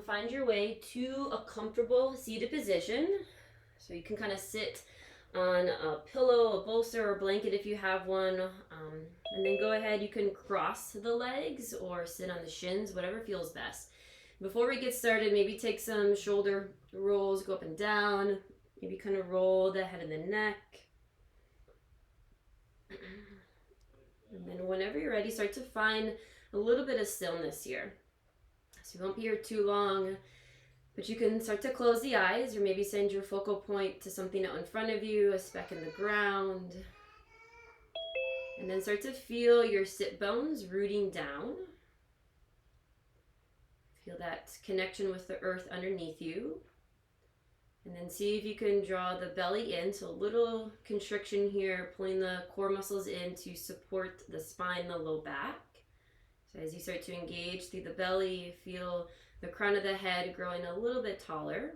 find your way to a comfortable seated position. So you can kind of sit on a pillow, a bolster, or blanket if you have one. And then go ahead, you can cross the legs or sit on the shins, whatever feels best. Before we get started, maybe take some shoulder rolls, go up and down, maybe kind of roll the head and the neck. And then whenever you're ready, start to find a little bit of stillness here. So you won't be here too long, but you can start to close the eyes or maybe send your focal point to something out in front of you, a speck in the ground. And then start to feel your sit bones rooting down. Feel that connection with the earth underneath you. And then see if you can draw the belly in. So a little constriction here, pulling the core muscles in to support the spine, the low back. So as you start to engage through the belly, feel the crown of the head growing a little bit taller.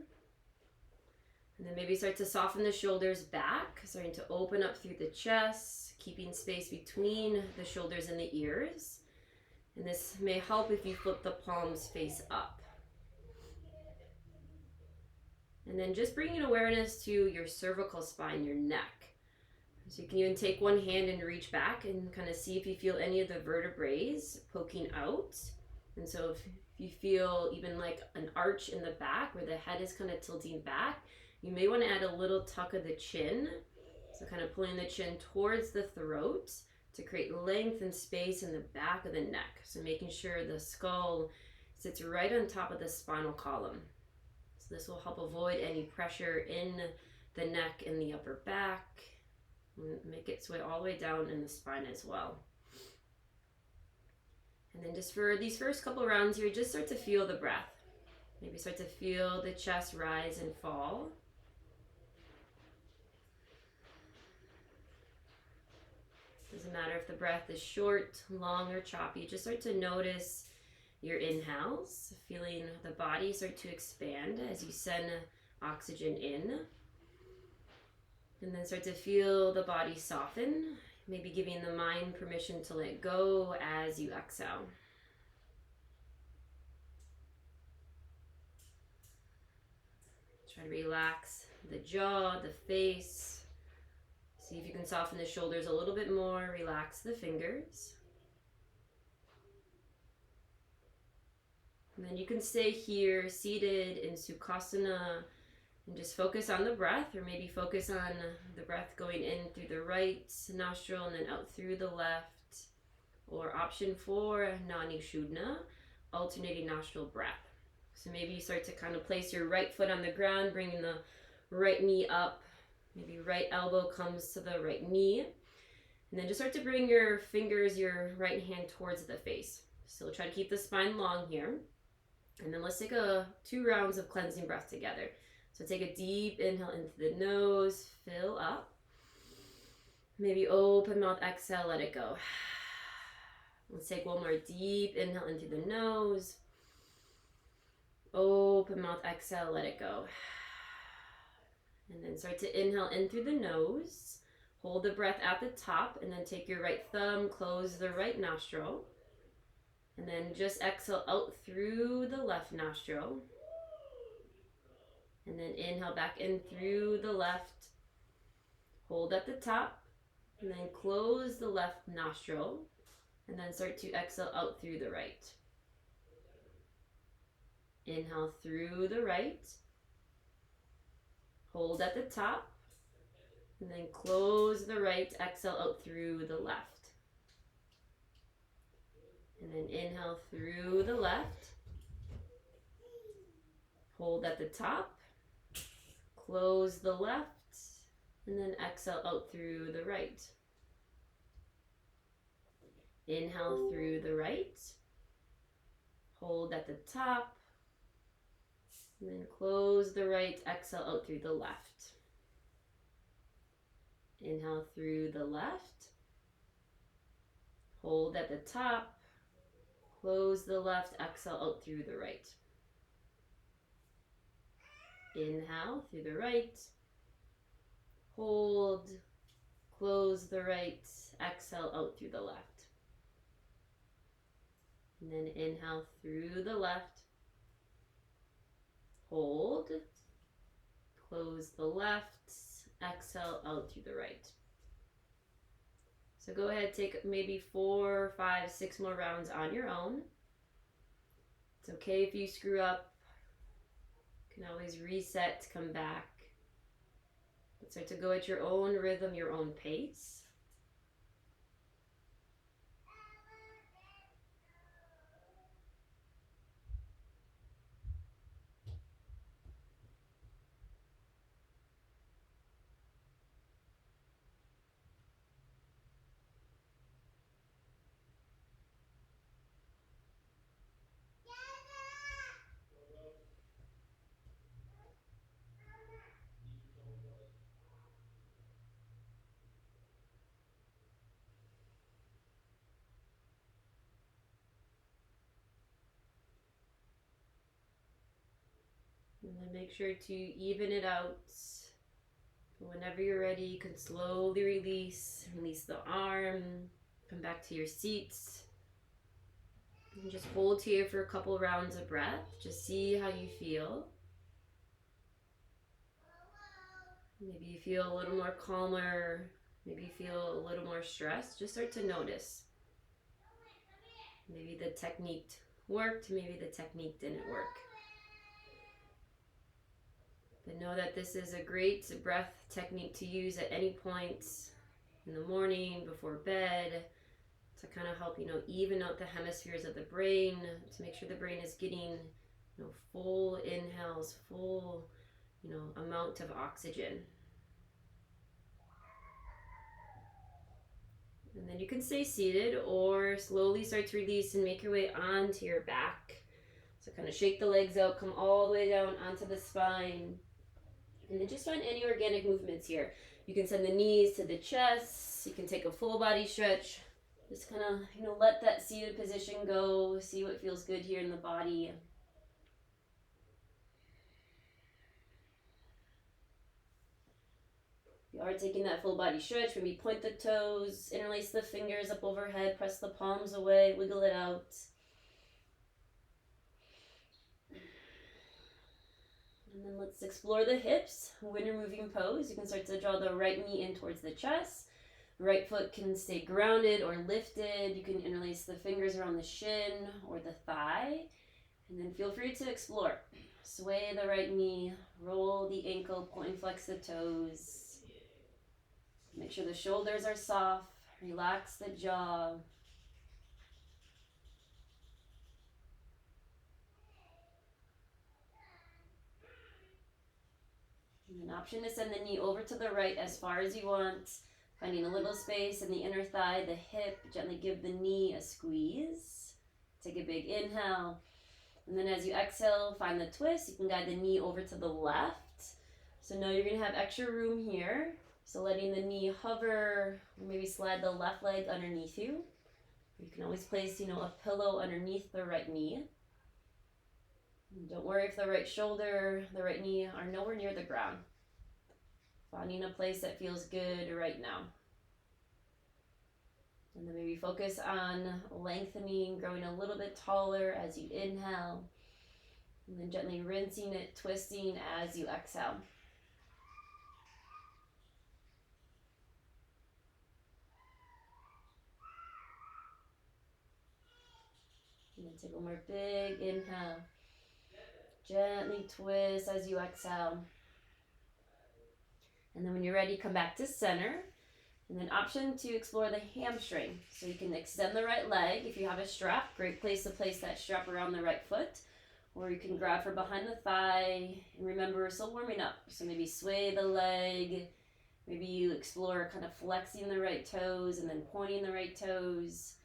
And then maybe start to soften the shoulders back, starting to open up through the chest, keeping space between the shoulders and the ears. And this may help if you flip the palms face up. And then just bringing awareness to your cervical spine, your neck. So you can even take one hand and reach back and kind of see if you feel any of the vertebrae poking out. And so if you feel even like an arch in the back where the head is kind of tilting back, you may want to add a little tuck of the chin. So kind of pulling the chin towards the throat to create length and space in the back of the neck. So making sure the skull sits right on top of the spinal column. So this will help avoid any pressure in the neck and the upper back. And make its way all the way down in the spine as well. And then just for these first couple rounds here, just start to feel the breath. Maybe start to feel the chest rise and fall. Doesn't matter if the breath is short, long, or choppy. Just start to notice your inhales, feeling the body start to expand as you send oxygen in. And then start to feel the body soften, maybe giving the mind permission to let go as you exhale. Try to relax the jaw, the face. See if you can soften the shoulders a little bit more, relax the fingers. And then you can stay here seated in Sukhasana and just focus on the breath, or maybe focus on the breath going in through the right nostril and then out through the left. Or option 4, Nani Shuddha, alternating nostril breath. So maybe you start to kind of place your right foot on the ground, bringing the right knee up. Maybe right elbow comes to the right knee. And then just start to bring your fingers, your right hand towards the face. So try to keep the spine long here. And then let's take 2 rounds of cleansing breath together. So take a deep inhale into the nose, fill up. Maybe open mouth, exhale, let it go. Let's take one more deep inhale into the nose. Open mouth, exhale, let it go. And then start to inhale in through the nose. Hold the breath at the top, and then take your right thumb, close the right nostril. And then just exhale out through the left nostril. And then inhale back in through the left. Hold at the top. And then close the left nostril. And then start to exhale out through the right. Inhale through the right. Hold at the top. And then close the right. Exhale out through the left. And then inhale through the left. Hold at the top. Close the left. And then exhale out through the right. Inhale through the right. Hold at the top. And then close the right. Exhale out through the left. Inhale through the left. Hold at the top. Close the left. Exhale out through the right. Inhale through the right. Hold. Close the right. Exhale out through the left. And then inhale through the left. Hold. Close the left. Exhale out through the right. So go ahead, take maybe 4, 5, 6 more rounds on your own. It's okay if you screw up. You can always reset, come back. But start to go at your own rhythm, your own pace. And then make sure to even it out. Whenever you're ready, you can slowly release the arm, come back to your seats. And just hold here for a couple rounds of breath. Just see how you feel. Maybe you feel a little more calmer, maybe you feel a little more stressed. Just start to notice. Maybe the technique worked, maybe the technique didn't work. But know that this is a great breath technique to use at any point in the morning, before bed, to kind of help, even out the hemispheres of the brain, to make sure the brain is getting, full inhales, full, amount of oxygen. And then you can stay seated or slowly start to release and make your way onto your back. So kind of shake the legs out, come all the way down onto the spine. And then just find any organic movements here. You can send the knees to the chest. You can take a full body stretch. Just kind of, let that seated position go. See what feels good here in the body. If you are taking that full body stretch, maybe point the toes, interlace the fingers up overhead, press the palms away, wiggle it out. And then let's explore the hips. Winter moving pose. You can start to draw the right knee in towards the chest. Right foot can stay grounded or lifted. You can interlace the fingers around the shin or the thigh. And then feel free to explore. Sway the right knee, roll the ankle, point and flex the toes. Make sure the shoulders are soft. Relax the jaw. And an option to send the knee over to the right as far as you want. Finding a little space in the inner thigh, the hip. Gently give the knee a squeeze. Take a big inhale. And then as you exhale, find the twist. You can guide the knee over to the left. So now you're going to have extra room here. So letting the knee hover, or maybe slide the left leg underneath you. You can always place, a pillow underneath the right knee. And don't worry if the right shoulder, the right knee are nowhere near the ground. Finding a place that feels good right now. And then maybe focus on lengthening, growing a little bit taller as you inhale. And then gently rinsing it, twisting as you exhale. And then take one more big inhale. Gently twist as you exhale. And then when you're ready, come back to center. And then option to explore the hamstring. So you can extend the right leg. If you have a strap, great place to place that strap around the right foot. Or you can grab for behind the thigh. And remember, we're still warming up. So maybe sway the leg. Maybe you explore kind of flexing the right toes and then pointing the right toes.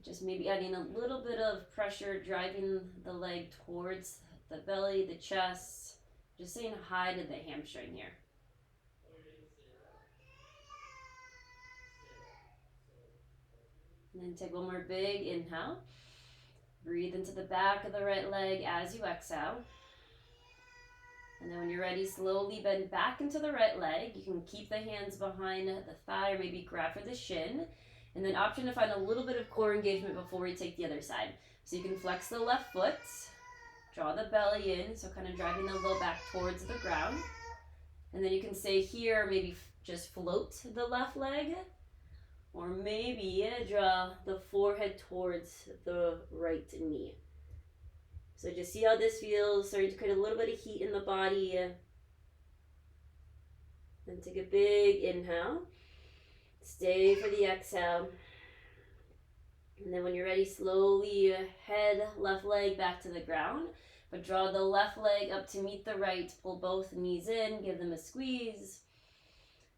Just maybe adding a little bit of pressure, driving the leg towards the belly, the chest. Just saying hi to the hamstring here. And then take one more big inhale. Breathe into the back of the right leg as you exhale. And then when you're ready, slowly bend back into the right leg. You can keep the hands behind the thigh or maybe grab for the shin. And then option to find a little bit of core engagement before we take the other side. So you can flex the left foot. Draw the belly in, so kind of driving the low back towards the ground. And then you can stay here, maybe just float the left leg, or maybe draw the forehead towards the right knee. So just see how this feels, starting to create a little bit of heat in the body. Then take a big inhale. Stay for the exhale. And then when you're ready, slowly head left leg back to the ground. But draw the left leg up to meet the right. Pull both knees in, give them a squeeze.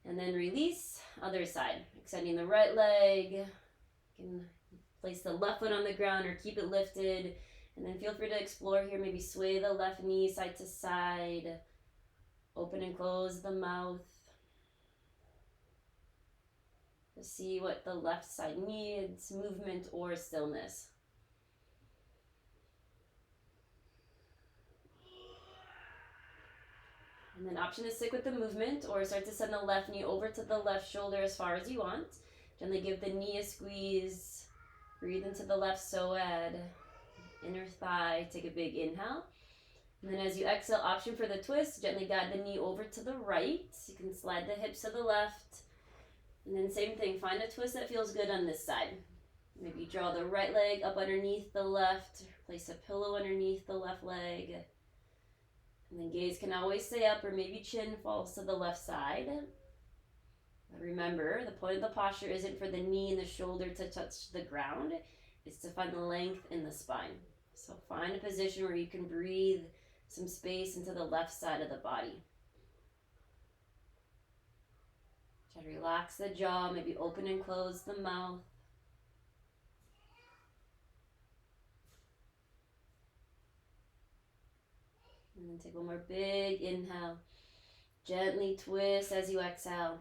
And then release, other side. Extending the right leg. You can place the left foot on the ground or keep it lifted. And then feel free to explore here. Maybe sway the left knee side to side. Open and close the mouth. To see what the left side needs, movement or stillness. And then option to stick with the movement or start to send the left knee over to the left shoulder as far as you want. Gently give the knee a squeeze. Breathe into the left psoas, inner thigh. Take a big inhale. And then as you exhale, option for the twist. Gently guide the knee over to the right. You can slide the hips to the left. And then same thing, find a twist that feels good on this side. Maybe draw the right leg up underneath the left. Place a pillow underneath the left leg. And then gaze can always stay up or maybe chin falls to the left side. But remember, the point of the posture isn't for the knee and the shoulder to touch the ground. It's to find the length in the spine. So find a position where you can breathe some space into the left side of the body. Try to relax the jaw, maybe open and close the mouth. And then take one more big inhale. Gently twist as you exhale.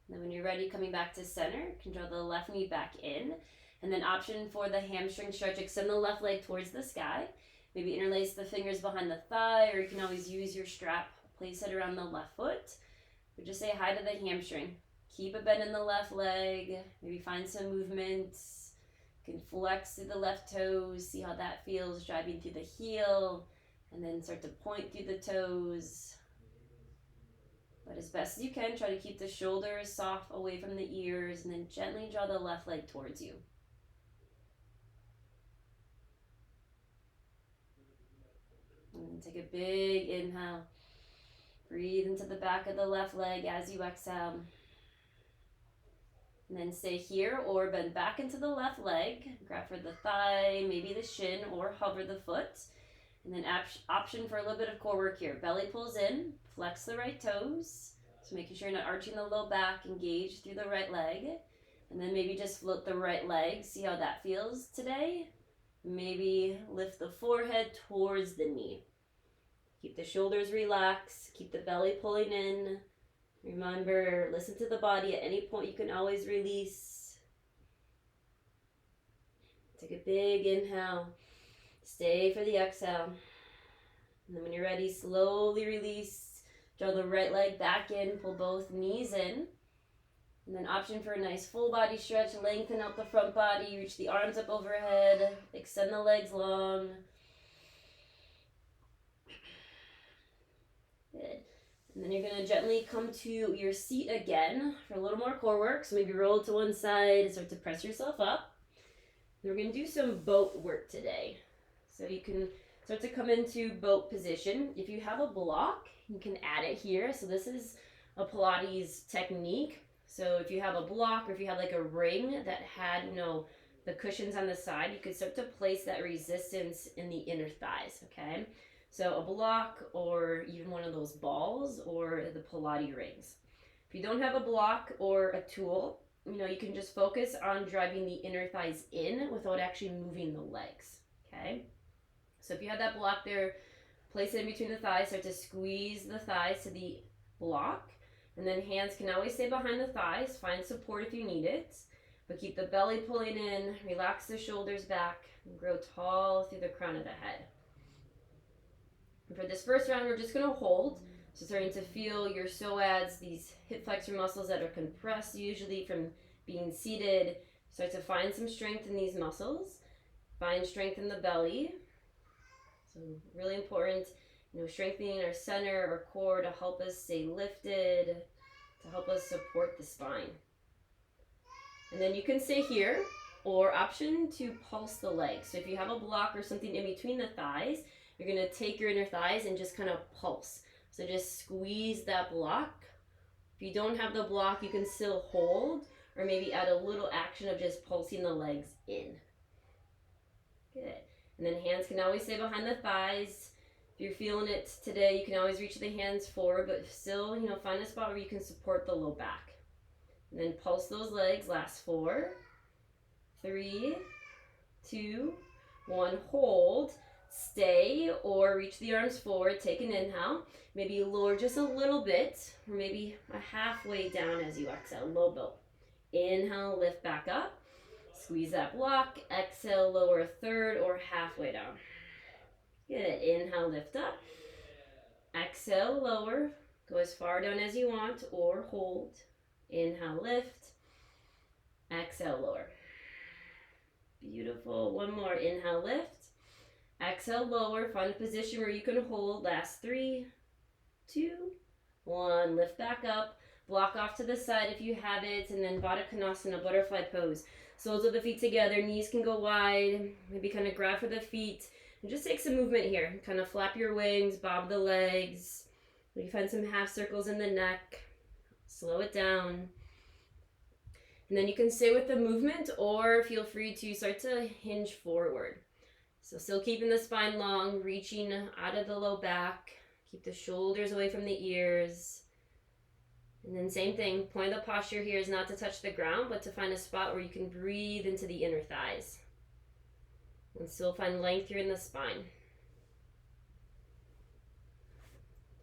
And then when you're ready, coming back to center, you can draw the left knee back in. And then option for the hamstring stretch, extend the left leg towards the sky. Maybe interlace the fingers behind the thigh, or you can always use your strap, place it around the left foot. But just say hi to the hamstring. Keep a bend in the left leg. Maybe find some movements. You can flex through the left toes. See how that feels, driving through the heel. And then start to point through the toes. But as best as you can, try to keep the shoulders soft away from the ears. And then gently draw the left leg towards you. And then take a big inhale. Breathe into the back of the left leg as you exhale. And then stay here or bend back into the left leg. Grab for the thigh, maybe the shin, or hover the foot. And then option for a little bit of core work here. Belly pulls in, flex the right toes. So making sure you're not arching the low back, engage through the right leg. And then maybe just float the right leg. See how that feels today. Maybe lift the forehead towards the knee. Keep the shoulders relaxed. Keep the belly pulling in. Remember, listen to the body. At any point, you can always release. Take a big inhale. Stay for the exhale. And then when you're ready, slowly release. Draw the right leg back in. Pull both knees in. And then option for a nice full body stretch. Lengthen out the front body. Reach the arms up overhead. Extend the legs long. Good. And then you're going to gently come to your seat again for a little more core work. So maybe roll to one side and start to press yourself up. And we're going to do some boat work today. So you can start to come into boat position. If you have a block, you can add it here. So this is a Pilates technique. So if you have a block or if you have like a ring that had, the cushions on the side, you could start to place that resistance in the inner thighs, okay? So a block or even one of those balls or the Pilates rings. If you don't have a block or a tool, you can just focus on driving the inner thighs in without actually moving the legs, okay? So if you have that block there, place it in between the thighs, start to squeeze the thighs to the block, and then hands can always stay behind the thighs, find support if you need it, but keep the belly pulling in, relax the shoulders back, and grow tall through the crown of the head. And for this first round, we're just going to hold. So starting to feel your psoas, these hip flexor muscles that are compressed usually from being seated. Start to find some strength in these muscles. Find strength in the belly. So really important, strengthening our center, our core to help us stay lifted, to help us support the spine. And then you can stay here, or option to pulse the legs. So if you have a block or something in between the thighs, you're gonna take your inner thighs and just kind of pulse. So just squeeze that block. If you don't have the block, you can still hold, or maybe add a little action of just pulsing the legs in. Good. And then hands can always stay behind the thighs. If you're feeling it today, you can always reach the hands forward, but still, find a spot where you can support the low back. And then pulse those legs. Last 4, 3, 2, 1. Hold. Stay or reach the arms forward. Take an inhale. Maybe lower just a little bit, or maybe a halfway down as you exhale. Low boat. Inhale, lift back up. Squeeze that block. Exhale, lower a third or halfway down. Good. Inhale, lift up. Exhale, lower. Go as far down as you want or hold. Inhale, lift. Exhale, lower. Beautiful. One more. Inhale, lift. Exhale, lower. Find a position where you can hold. Last 3, 2, 1. Lift back up. Block off to the side if you have it. And then Ukutasana, butterfly pose. Soles of the feet together. Knees can go wide. Maybe kind of grab for the feet. And just take some movement here. Kind of flap your wings, bob the legs. Maybe find some half circles in the neck. Slow it down. And then you can stay with the movement, or feel free to start to hinge forward. So still keeping the spine long, reaching out of the low back. Keep the shoulders away from the ears. And then same thing, point of the posture here is not to touch the ground, but to find a spot where you can breathe into the inner thighs. And still find length here in the spine.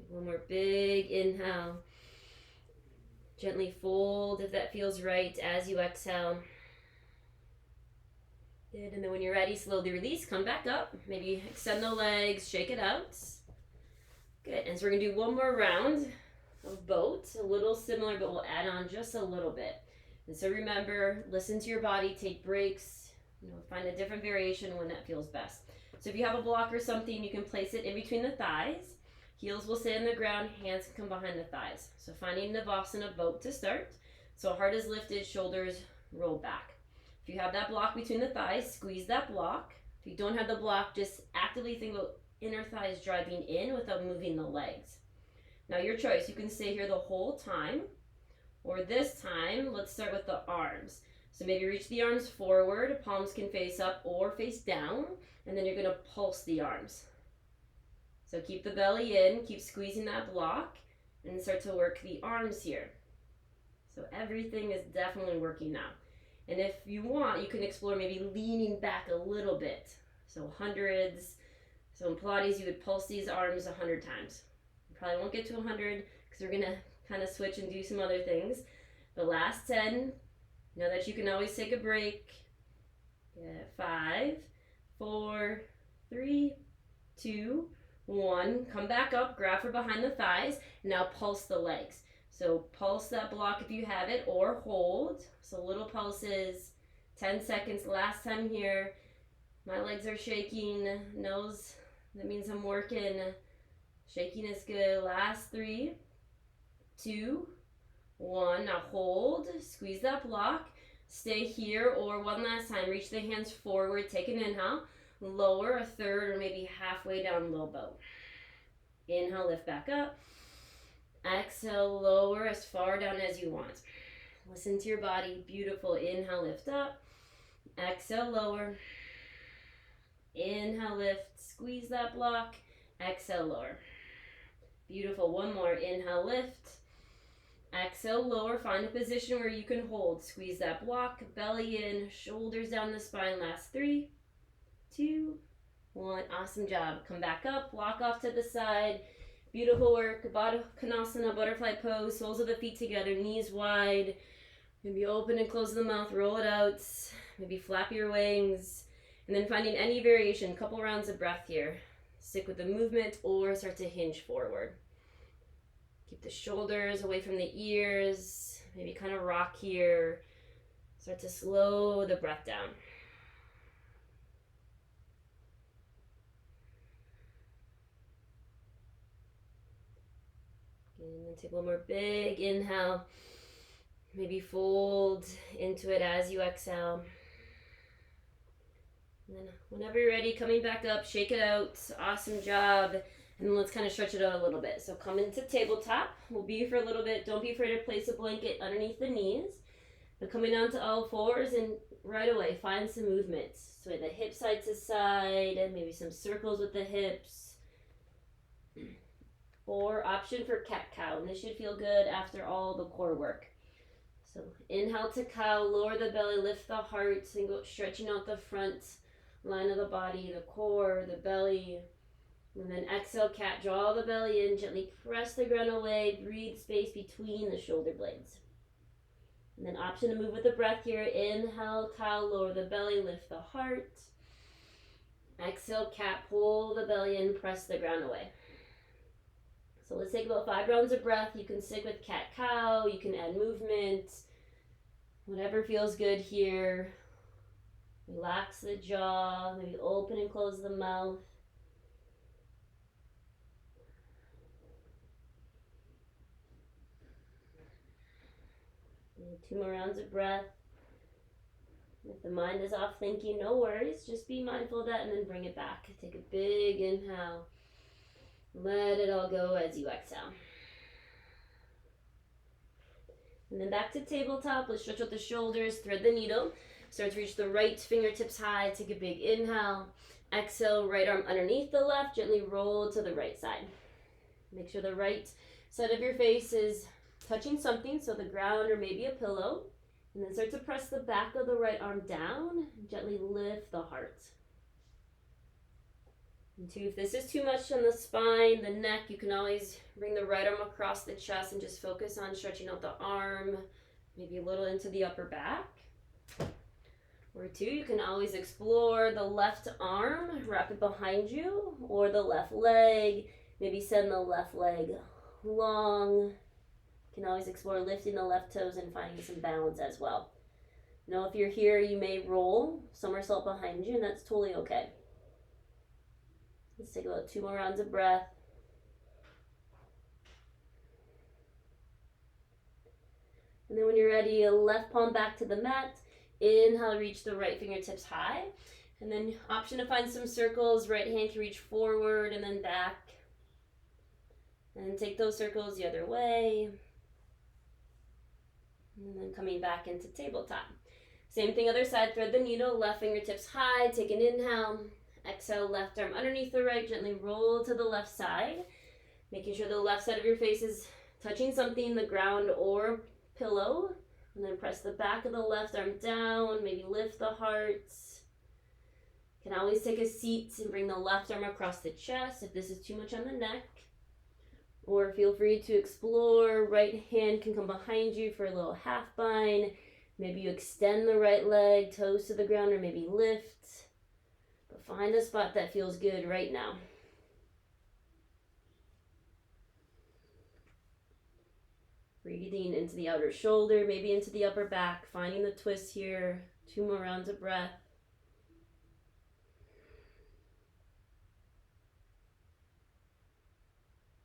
One more big inhale. Gently fold if that feels right as you exhale. Good, and then when you're ready, slowly release, come back up. Maybe extend the legs, shake it out. Good, and so we're gonna do one more round of boat, a little similar, but we'll add on just a little bit. And so remember, listen to your body, take breaks, find a different variation when that feels best. So if you have a block or something, you can place it in between the thighs. Heels will stay on the ground, hands can come behind the thighs. So finding Navasana boat to start. So heart is lifted, shoulders roll back. If you have that block between the thighs, squeeze that block. If you don't have the block, just actively think about inner thighs driving in without moving the legs. Now your choice, you can stay here the whole time, or this time, let's start with the arms. So maybe reach the arms forward, palms can face up or face down, and then you're gonna pulse the arms. So keep the belly in, keep squeezing that block, and start to work the arms here. So everything is definitely working now. And if you want, you can explore maybe leaning back a little bit. So hundreds. So in Pilates, you would pulse these arms 100 times. You probably won't get to 100 because we're gonna kind of switch and do some other things. The last 10, know that you can always take a break. 5, 4, 3, 2, 1. Come back up, grab for behind the thighs. Now pulse the legs. So pulse that block if you have it, or hold. So little pulses, 10 seconds. Last time here. My legs are shaking. Nose, that means I'm working. Shaking is good. Last 3, 2, 1. Now hold. Squeeze that block. Stay here, or one last time. Reach the hands forward. Take an inhale. Lower a third or maybe halfway down, low boat. Inhale, lift back up. Exhale, lower as far down as you want. Listen to your body. Beautiful. Inhale, lift up. Exhale, lower. Inhale, lift. Squeeze that block. Exhale, lower. Beautiful. One more. Inhale, lift. Exhale, lower. Find a position where you can hold. Squeeze that block. Belly in. Shoulders down the spine. Last 3, 2, 1. Awesome job. Come back up. Walk off to the side. Beautiful work. Ukutasana, butterfly pose. Soles of the feet together. Knees wide. Maybe open and close the mouth. Roll it out. Maybe flap your wings. And then finding any variation. Couple rounds of breath here. Stick with the movement or start to hinge forward. Keep the shoulders away from the ears. Maybe kind of rock here. Start to slow the breath down. And then take one more big inhale. Maybe fold into it as you exhale. And then whenever you're ready, coming back up, shake it out. Awesome job. And then let's kind of stretch it out a little bit. So come into tabletop. We'll be here for a little bit. Don't be afraid to place a blanket underneath the knees. But coming down to all fours and right away, find some movements. So the hip side to side, and maybe some circles with the hips. Or option for cat-cow. And this should feel good after all the core work. So inhale to cow, lower the belly, lift the heart, and go stretching out the front line of the body, the core, the belly. And then exhale, cat, draw the belly in, gently press the ground away, breathe space between the shoulder blades. And then option to move with the breath here. Inhale, cow, lower the belly, lift the heart. Exhale, cat, pull the belly in, press the ground away. So let's take about 5 rounds of breath. You can stick with cat-cow, you can add movement, whatever feels good here. Relax the jaw, maybe open and close the mouth. And 2 more rounds of breath. If the mind is off thinking, no worries, just be mindful of that and then bring it back. Take a big inhale. Let it all go as you exhale. And then back to tabletop. Let's stretch out the shoulders, thread the needle. Start to reach the right fingertips high. Take a big inhale. Exhale, right arm underneath the left. Gently roll to the right side. Make sure the right side of your face is touching something, so the ground or maybe a pillow. And then start to press the back of the right arm down. Gently lift the heart. And 2, if this is too much on the spine, the neck, you can always bring the right arm across the chest and just focus on stretching out the arm, maybe a little into the upper back. Or 2, you can always explore the left arm, wrap it behind you, or the left leg, maybe send the left leg long. You can always explore lifting the left toes and finding some balance as well. Now if you're here, you may roll, somersault behind you, and that's totally okay. Let's take about 2 more rounds of breath. And then when you're ready, left palm back to the mat. Inhale, reach the right fingertips high. And then option to find some circles. Right hand can reach forward and then back. And take those circles the other way. And then coming back into tabletop. Same thing, other side, thread the needle, left fingertips high, take an inhale. Exhale, left arm underneath the right, gently roll to the left side. Making sure the left side of your face is touching something, the ground or pillow. And then press the back of the left arm down, maybe lift the heart. You can always take a seat and bring the left arm across the chest if this is too much on the neck. Or feel free to explore, right hand can come behind you for a little half bind. Maybe you extend the right leg, toes to the ground, or maybe lift. But find a spot that feels good right now. Breathing into the outer shoulder, maybe into the upper back, finding the twist here. 2 more rounds of breath.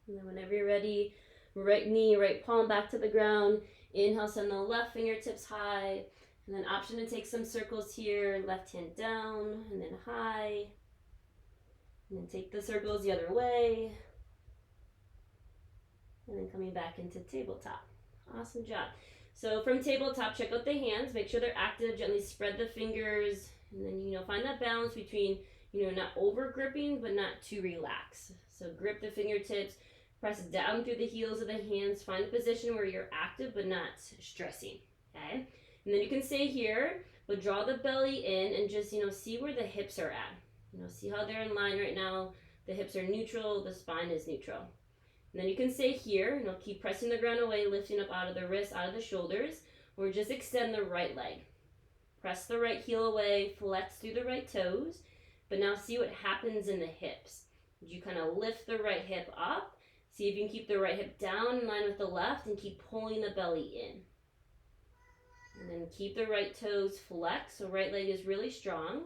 And then whenever you're ready, right knee, right palm back to the ground. Inhale, send the left fingertips high. And then option to take some circles here. Left hand down and then high. And then take the circles the other way. And then coming back into tabletop. Awesome job. So from tabletop, check out the hands. Make sure they're active. Gently spread the fingers. And then, find that balance between, not over gripping, but not too relaxed. So grip the fingertips. Press down through the heels of the hands. Find a position where you're active but not stressing, okay? And then you can stay here, but draw the belly in and just, see where the hips are at. See how they're in line right now. The hips are neutral, the spine is neutral. And then you can stay here, keep pressing the ground away, lifting up out of the wrists, out of the shoulders, or just extend the right leg. Press the right heel away, flex through the right toes, but now see what happens in the hips. You kind of lift the right hip up. See if you can keep the right hip down in line with the left and keep pulling the belly in. And then keep the right toes flexed, so right leg is really strong.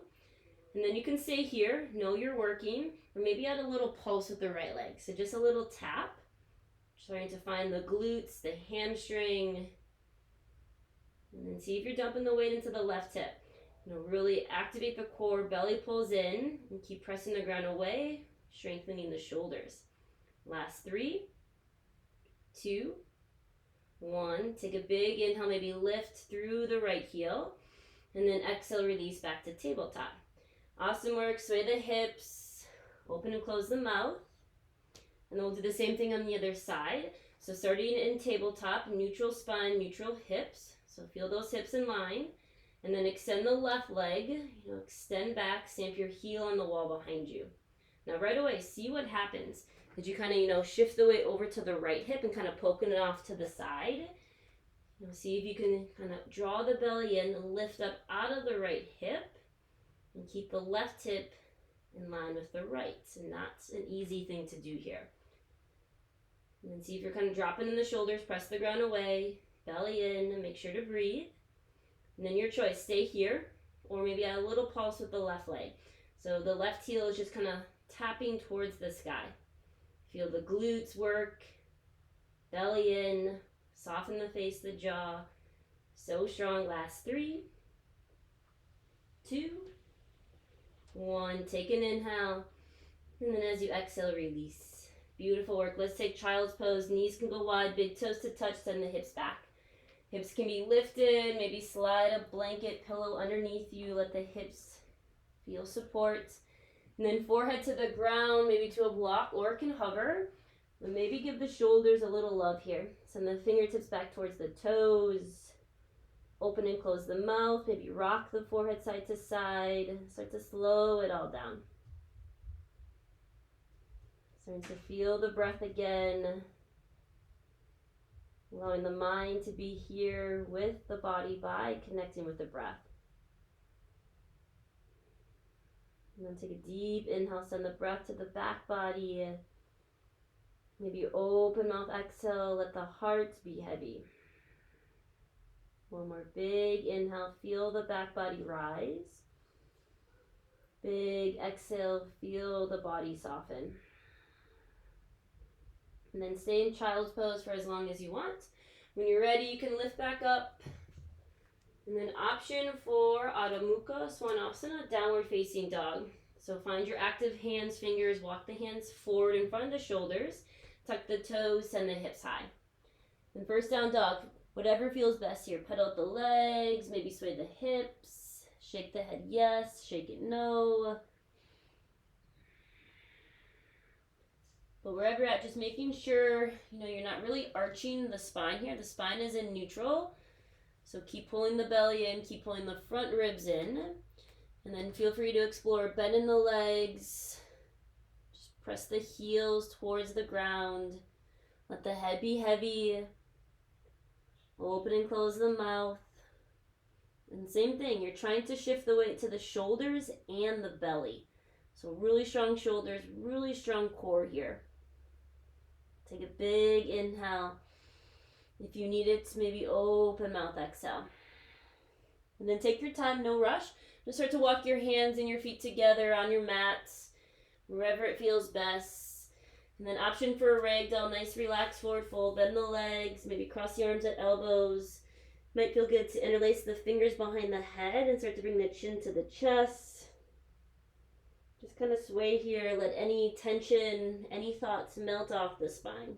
And then you can stay here, know you're working, or maybe add a little pulse with the right leg. So just a little tap, Trying to find the glutes, the hamstring, and then see if you're dumping the weight into the left hip. Really activate the core, belly pulls in, and keep pressing the ground away, strengthening the shoulders. Last 3, 2, 1. Take a big inhale, maybe lift through the right heel, and then exhale, release back to tabletop. Awesome work. Sway the hips, open and close the mouth. And then we'll do the same thing on the other side. So starting in tabletop, neutral spine, neutral hips. So feel those hips in line. And then extend the left leg, extend back, stamp your heel on the wall behind you. Now right away, see what happens. As you kind of, shift the weight over to the right hip and kind of poking it off to the side. See if you can kind of draw the belly in, lift up out of the right hip, and keep the left hip in line with the right. And that's an easy thing to do here. And then see if you're kind of dropping in the shoulders, press the ground away, belly in, and make sure to breathe. And then your choice, stay here, or maybe add a little pulse with the left leg. So the left heel is just kind of tapping towards the sky. Feel the glutes work, belly in, soften the face, the jaw. So strong. Last 3, 2, 1. Take an inhale, and then as you exhale, release. Beautiful work. Let's take child's pose. Knees can go wide, big toes to touch, send the hips back. Hips can be lifted, maybe slide a blanket pillow underneath you. Let the hips feel support. And then forehead to the ground, maybe to a block, or it can hover. But maybe give the shoulders a little love here. Send the fingertips back towards the toes. Open and close the mouth. Maybe rock the forehead side to side. Start to slow it all down. Starting to feel the breath again. Allowing the mind to be here with the body by connecting with the breath. And then take a deep inhale, send the breath to the back body. Maybe open mouth, exhale, let the heart be heavy. One more big inhale, feel the back body rise. Big exhale, feel the body soften. And then stay in child's pose for as long as you want. When you're ready, you can lift back up. And then option for Adho Mukha Svanasana, downward facing dog. So find your active hands, fingers, walk the hands forward in front of the shoulders. Tuck the toes, send the hips high. And first down dog, whatever feels best here. Pedal out the legs, maybe sway the hips. Shake the head yes, shake it no. But wherever you're at, just making sure, you're not really arching the spine here. The spine is in neutral. So keep pulling the belly in, keep pulling the front ribs in. And then feel free to explore bend in the legs. Just press the heels towards the ground. Let the head be heavy. Open and close the mouth. And same thing, you're trying to shift the weight to the shoulders and the belly. So really strong shoulders, really strong core here. Take a big inhale. If you need it, maybe open mouth, exhale. And then take your time, no rush. Just start to walk your hands and your feet together on your mats, wherever it feels best. And then option for a ragdoll, nice relaxed forward fold, bend the legs, maybe cross the arms at elbows. Might feel good to interlace the fingers behind the head and start to bring the chin to the chest. Just kind of sway here, let any tension, any thoughts melt off the spine.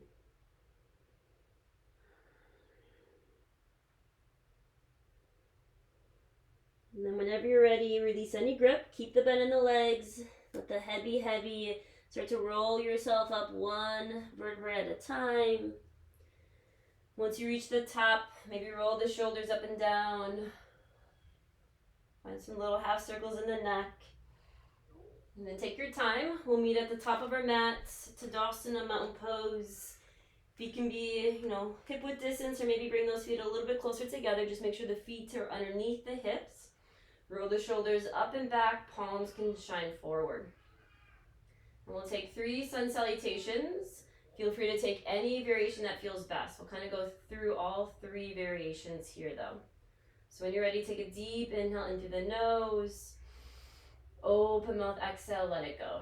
And then whenever you're ready, release any grip, keep the bend in the legs, let the head be heavy, start to roll yourself up one vertebra at a time. Once you reach the top, maybe roll the shoulders up and down. Find some little half circles in the neck. And then take your time. We'll meet at the top of our mats, Tadasana, mountain pose. Feet can be, hip width distance, or maybe bring those feet a little bit closer together. Just make sure the feet are underneath the hips. Roll the shoulders up and back, palms can shine forward. And we'll take 3 sun salutations. Feel free to take any variation that feels best. We'll kind of go through all 3 variations here though. So when you're ready, take a deep inhale in through the nose. Open mouth, exhale, let it go.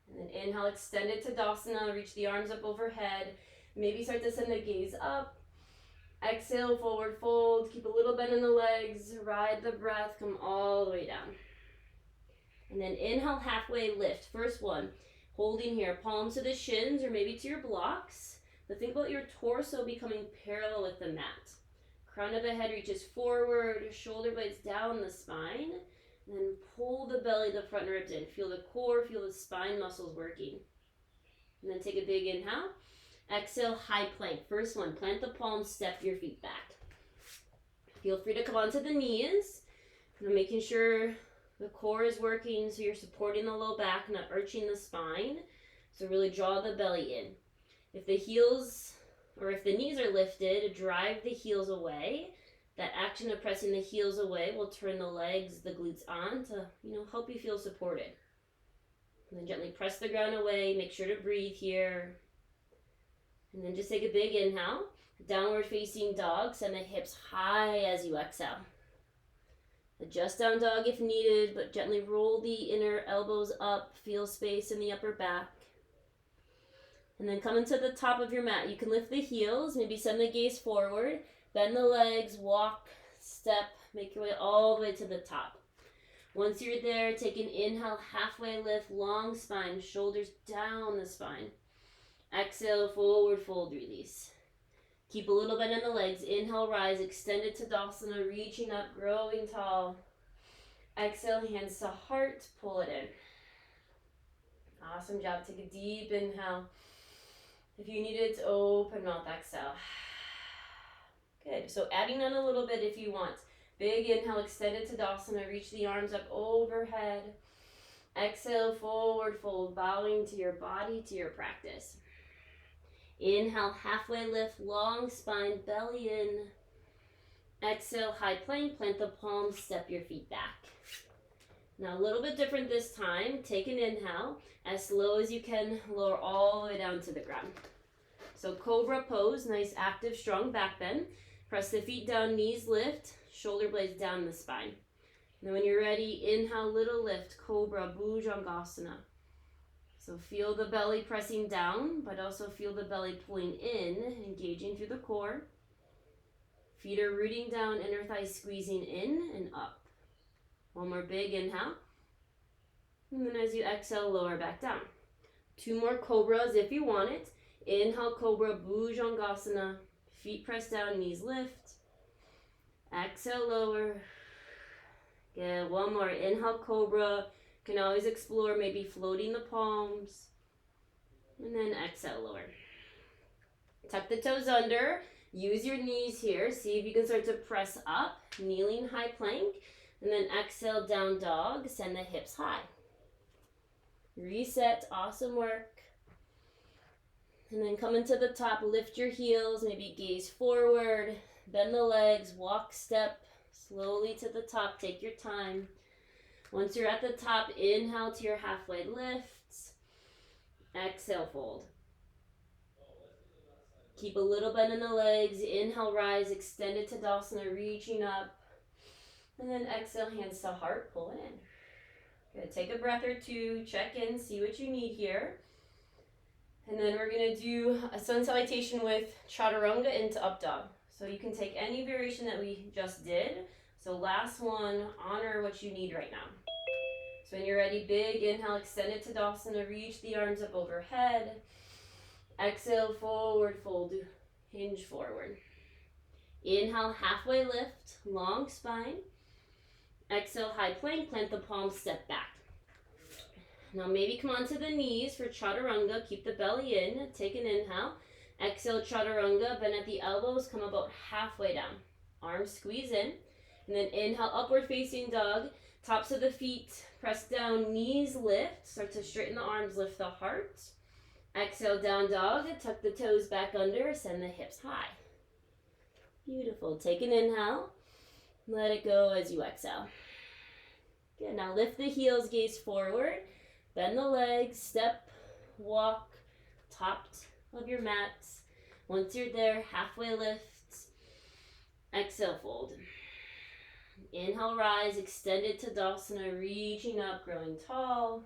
And then Inhale, extend it to Tadasana, reach the arms up overhead. Maybe start to send the gaze up. Exhale, forward fold, keep a little bend in the legs, ride the breath, come all the way down. And then inhale, halfway lift. First one, holding here, palms to the shins or maybe to your blocks. But think about your torso becoming parallel with the mat. Crown of the head reaches forward, shoulder blades down the spine. And then pull the belly, the front ribs in. Feel the core, feel the spine muscles working. And then take a big inhale. Exhale, high plank. First one, plant the palms, step your feet back. Feel free to come onto the knees. And making sure the core is working so you're supporting the low back, not arching the spine. So really draw the belly in. If the heels, or if the knees are lifted, drive the heels away. That action of pressing the heels away will turn the legs, the glutes on to, help you feel supported. And then gently press the ground away. Make sure to breathe here. And then just take a big inhale. Downward facing dog. Send the hips high as you exhale. Adjust down dog if needed, but gently roll the inner elbows up. Feel space in the upper back. And then come into the top of your mat. You can lift the heels. Maybe send the gaze forward. Bend the legs. Walk, step. Make your way all the way to the top. Once you're there, take an inhale. Halfway lift. Long spine. Shoulders down the spine. Exhale, forward fold, release. Keep a little bend in the legs. Inhale, rise, extend it to Tadasana, reaching up, growing tall. Exhale, hands to heart, pull it in. Awesome job. Take a deep inhale. If you need it, open mouth, exhale. Good. So adding on a little bit if you want. Big inhale, extend it to Tadasana, reach the arms up overhead. Exhale, forward fold, bowing to your body, to your practice. Inhale, halfway lift, long spine, belly in. Exhale, high plank, plant the palms, step your feet back. Now a little bit different this time. Take an inhale, as slow as you can, lower all the way down to the ground. So Cobra Pose, nice active, strong back bend. Press the feet down, knees lift, shoulder blades down the spine. And then when you're ready, inhale, little lift, Cobra, Bhujangasana. So feel the belly pressing down, but also feel the belly pulling in, engaging through the core. Feet are rooting down, inner thighs squeezing in and up. One more big inhale. And then as you exhale, lower back down. Two more cobras if you want it. Inhale, Cobra, Bhujangasana. Feet press down, knees lift. Exhale, lower. Good. One more. Inhale, Cobra. You can always explore maybe floating the palms. And then exhale, lower. Tuck the toes under. Use your knees here. See if you can start to press up. Kneeling high plank. And then exhale, down dog. Send the hips high. Reset. Awesome work. And then come into the top. Lift your heels. Maybe gaze forward. Bend the legs. Walk, step. Slowly to the top. Take your time. Once you're at the top, inhale to your halfway lifts. Exhale, fold. Keep a little bend in the legs. Inhale, rise, extend it to Tadasana, reaching up. And then exhale, hands to heart, pull it in. Good. Take a breath or two, check in, see what you need here. And then we're going to do a sun salutation with Chaturanga into up dog. So you can take any variation that we just did. So last one, honor what you need right now. So when you're ready, big inhale, extend it to Tadasana, reach the arms up overhead. Exhale, forward fold, hinge forward. Inhale, halfway lift, long spine. Exhale, high plank, plant the palms, step back. Now maybe come onto the knees for Chaturanga, keep the belly in, take an inhale. Exhale, Chaturanga, bend at the elbows, come about halfway down. Arms squeeze in. And then inhale, upward facing dog. Tops of the feet, press down, knees lift. Start to straighten the arms, lift the heart. Exhale, down dog. Tuck the toes back under, send the hips high. Beautiful. Take an inhale. Let it go as you exhale. Good. Now lift the heels, gaze forward. Bend the legs, step, walk, top of your mats. Once you're there, halfway lift. Exhale, fold. Inhale, rise, extend it to Tadasana, reaching up, growing tall.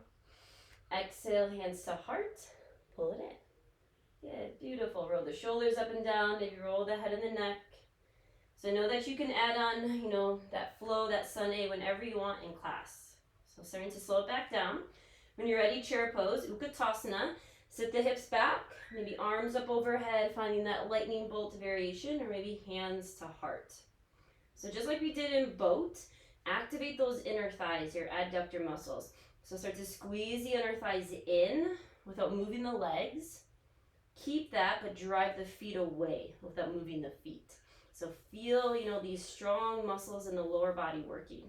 Exhale, hands to heart. Pull it in. Good, beautiful. Roll the shoulders up and down. Maybe roll the head and the neck. So know that you can add on, that flow, that sun A whenever you want in class. So starting to slow it back down. When you're ready, chair pose, Ukutasana. Sit the hips back, maybe arms up overhead, finding that lightning bolt variation, or maybe hands to heart. So just like we did in boat, activate those inner thighs, your adductor muscles. So start to squeeze the inner thighs in without moving the legs. Keep that, but drive the feet away without moving the feet. So feel, these strong muscles in the lower body working.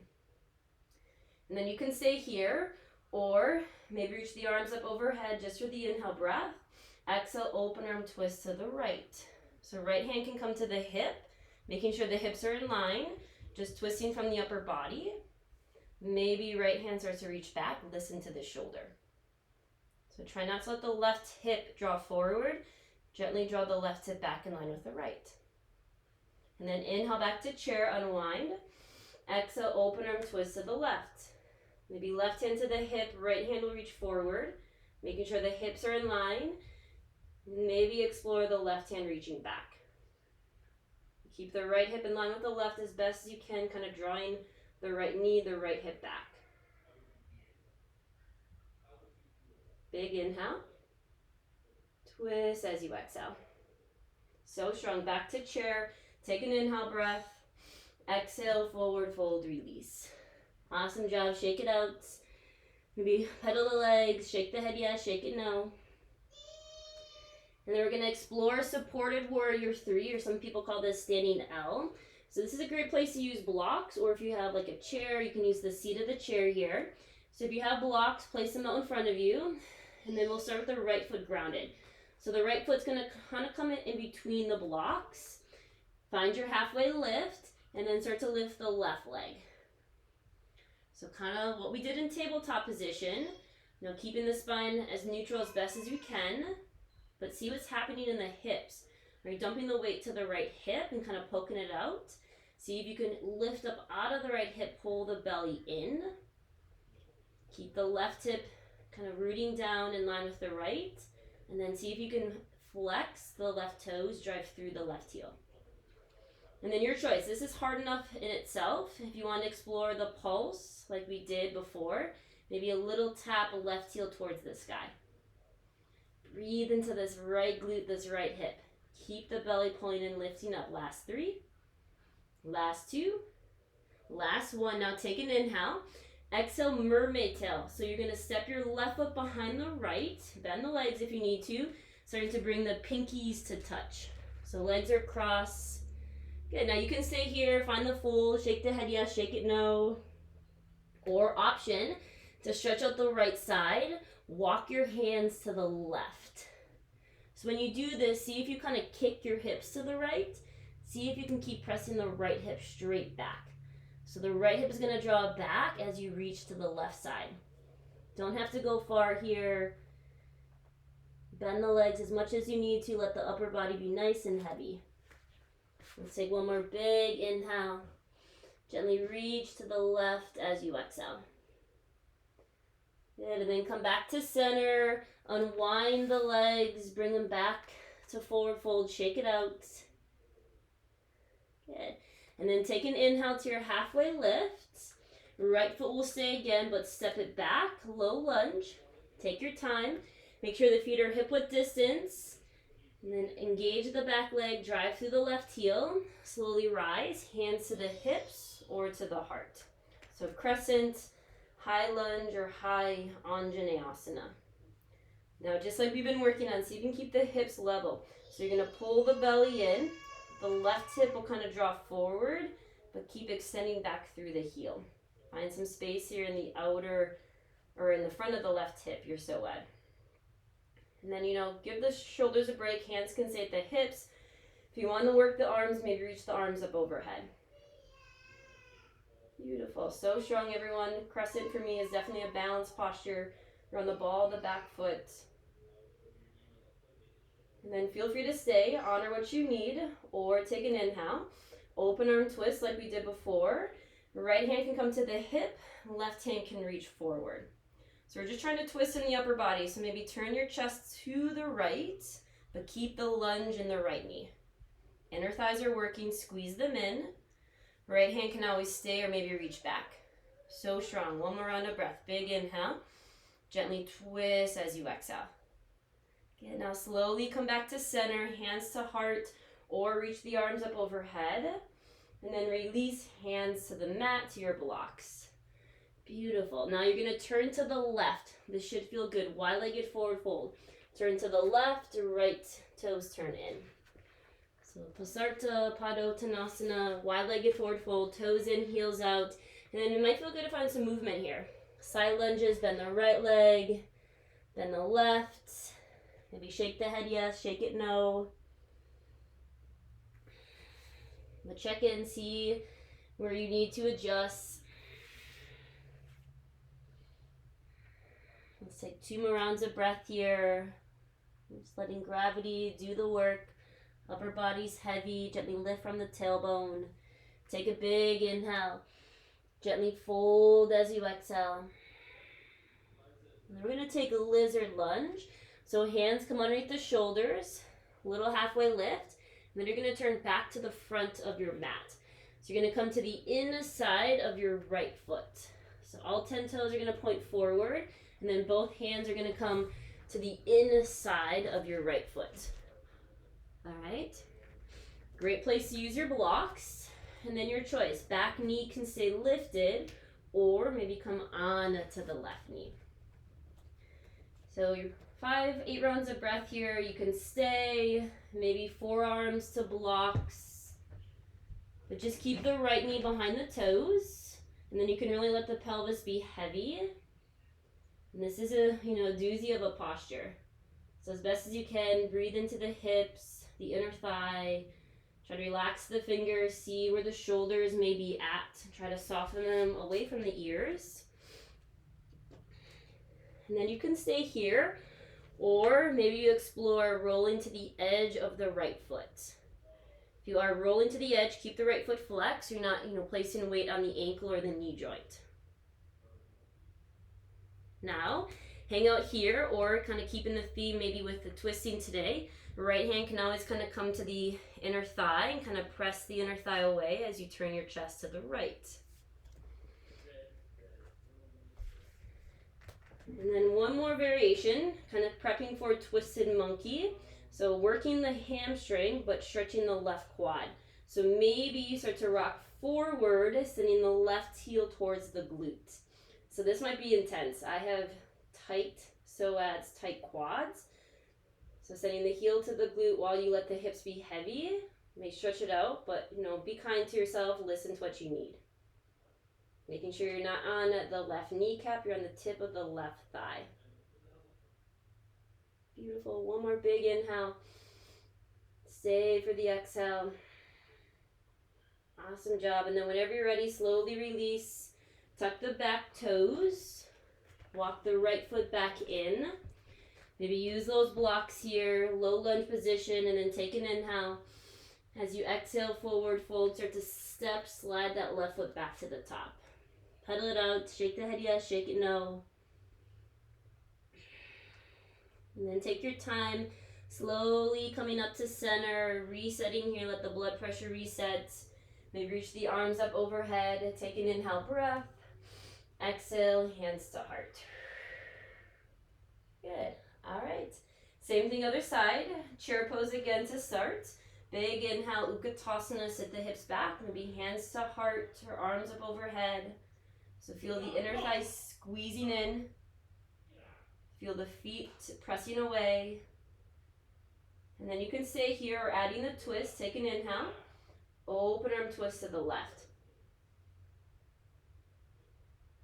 And then you can stay here, or maybe reach the arms up overhead just for the inhale breath. Exhale, open arm twist to the right. So right hand can come to the hip, making sure the hips are in line, just twisting from the upper body. Maybe right hand starts to reach back, listen to the shoulder. So try not to let the left hip draw forward. Gently draw the left hip back in line with the right. And then inhale back to chair, unwind. Exhale, open arm twist to the left. Maybe left hand to the hip, right hand will reach forward, making sure the hips are in line. Maybe explore the left hand reaching back. Keep the right hip in line with the left as best as you can, kind of drawing the right knee, the right hip back. Big inhale. Twist as you exhale. So strong. Back to chair. Take an inhale breath. Exhale, forward fold, release. Awesome job. Shake it out. Maybe pedal the legs. Shake the head yes, shake it no. And then we're going to explore supported warrior 3, or some people call this standing L. So this is a great place to use blocks, or if you have like a chair, you can use the seat of the chair here. So if you have blocks, place them out in front of you. And then we'll start with the right foot grounded. So the right foot's going to kind of come in between the blocks. Find your halfway lift, and then start to lift the left leg. So kind of what we did in tabletop position, keeping the spine as neutral as best as you can, but see what's happening in the hips. Are you dumping the weight to the right hip and kind of poking it out? See if you can lift up out of the right hip, pull the belly in. Keep the left hip kind of rooting down in line with the right, and then see if you can flex the left toes, drive through the left heel. And then your choice. This is hard enough in itself. If you want to explore the pulse like we did before, maybe a little tap left heel towards the sky. Breathe into this right glute, this right hip. Keep the belly pulling and lifting up. Last 3. Last 2. Last 1. Now take an inhale. Exhale, mermaid tail. So you're going to step your left foot behind the right. Bend the legs if you need to. Starting to bring the pinkies to touch. So legs are crossed. Good. Now you can stay here, find the fold, shake the head yes, shake it no. Or option to stretch out the right side, walk your hands to the left. So when you do this, see if you kind of kick your hips to the right. See if you can keep pressing the right hip straight back. So the right hip is going to draw back as you reach to the left side. Don't have to go far here. Bend the legs as much as you need to. Let the upper body be nice and heavy. Let's take one more big inhale. Gently reach to the left as you exhale. Good, and then come back to center. Unwind the legs, bring them back to forward fold, shake it out. Good. And then take an inhale to your halfway lift. Right foot will stay again, but step it back, low lunge. Take your time. Make sure the feet are hip width distance. And then engage the back leg, drive through the left heel. Slowly rise, hands to the hips or to the heart. So crescent, high lunge, or high Anjaneyasana. Now just like we've been working on, see if you can keep the hips level. So you're going to pull the belly in. The left hip will kind of draw forward, but keep extending back through the heel. Find some space here in the outer or in the front of the left hip, your psoas. And then, give the shoulders a break. Hands can stay at the hips. If you want to work the arms, maybe reach the arms up overhead. Beautiful. So strong, everyone. Crescent for me is definitely a balanced posture. You're on the ball of the back foot. And then feel free to stay. Honor what you need. Or take an inhale. Open arm twist like we did before. Right hand can come to the hip. Left hand can reach forward. So we're just trying to twist in the upper body. So maybe turn your chest to the right, but keep the lunge in the right knee. Inner thighs are working, squeeze them in. Right hand can always stay or maybe reach back. So strong. One more round of breath. Big inhale. Gently twist as you exhale. Good. Now slowly come back to center, hands to heart, or reach the arms up overhead. And then release, hands to the mat, to your blocks. Beautiful. Now you're going to turn to the left. This should feel good. Wide-legged forward fold. Turn to the left, right toes turn in. So Pasarta Padottanasana, wide-legged forward fold, toes in, heels out. And then it might feel good to find some movement here. Side lunges, bend the right leg, bend the left. Maybe shake the head yes, shake it no. But check in, see where you need to adjust. Let's take 2 more rounds of breath here. Just letting gravity do the work. Upper body's heavy. Gently lift from the tailbone. Take a big inhale. Gently fold as you exhale. And then we're going to take a lizard lunge. So hands come underneath the shoulders. Little halfway lift. And then you're going to turn back to the front of your mat. So you're going to come to the inside of your right foot. So all 10 toes are going to point forward. And then both hands are going to come to the inside of your right foot. All right. Great place to use your blocks. And then your choice. Back knee can stay lifted or maybe come on to the left knee. So your 8 rounds of breath here. You can stay, maybe forearms to blocks. But just keep the right knee behind the toes. And then you can really let the pelvis be heavy. And this is a, doozy of a posture. So as best as you can, breathe into the hips, the inner thigh. Try to relax the fingers, see where the shoulders may be at. Try to soften them away from the ears. And then you can stay here, or maybe you explore rolling to the edge of the right foot. If you are rolling to the edge, keep the right foot flexed. You're not, placing weight on the ankle or the knee joint. Now, hang out here, or kind of keeping the theme maybe with the twisting today. Right hand can always kind of come to the inner thigh and kind of press the inner thigh away as you turn your chest to the right. And then one more variation, kind of prepping for twisted monkey. So working the hamstring, but stretching the left quad. So maybe you start to rock forward, sending the left heel towards the glute. So this might be intense. I have tight psoas, tight quads. So sending the heel to the glute while you let the hips be heavy. You may stretch it out, but be kind to yourself. Listen to what you need. Making sure you're not on the left kneecap, you're on the tip of the left thigh. Beautiful. One more big inhale. Stay for the exhale. Awesome job. And then whenever you're ready, slowly release. Tuck the back toes. Walk the right foot back in. Maybe use those blocks here. Low lunge position, and then take an inhale. As you exhale, forward fold. Start to step, slide that left foot back to the top. Pedal it out, shake the head yes, shake it no. And then take your time, slowly coming up to center, resetting here, let the blood pressure reset. Maybe reach the arms up overhead, take an inhale breath. Exhale, hands to heart. Good, all right. Same thing other side, chair pose again to start. Big inhale, Ukutasana, sit the hips back, maybe hands to heart or arms up overhead. So feel the inner thighs squeezing in. Feel the feet pressing away. And then you can stay here or adding the twist. Take an inhale. Open arm twist to the left.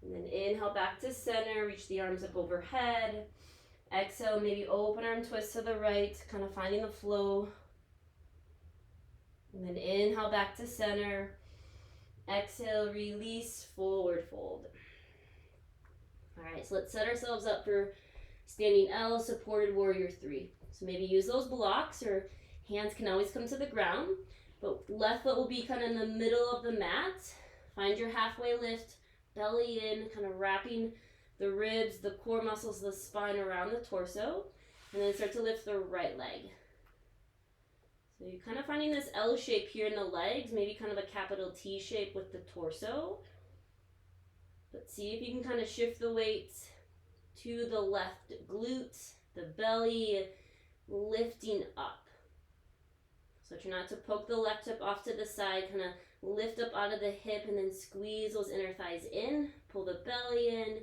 And then inhale back to center. Reach the arms up overhead. Exhale, maybe open arm twist to the right. Kind of finding the flow. And then inhale back to center. Exhale, release, forward fold. All right, so let's set ourselves up for standing L, supported warrior 3. So maybe use those blocks, or hands can always come to the ground, but left foot will be kind of in the middle of the mat. Find your halfway lift, belly in, kind of wrapping the ribs, the core muscles, the spine around the torso. And then start to lift the right leg. So you're kind of finding this L shape here in the legs, maybe kind of a capital T shape with the torso. But see if you can kind of shift the weight to the left glute, the belly lifting up. So try not to poke the left hip off to the side, kind of lift up out of the hip and then squeeze those inner thighs in, pull the belly in,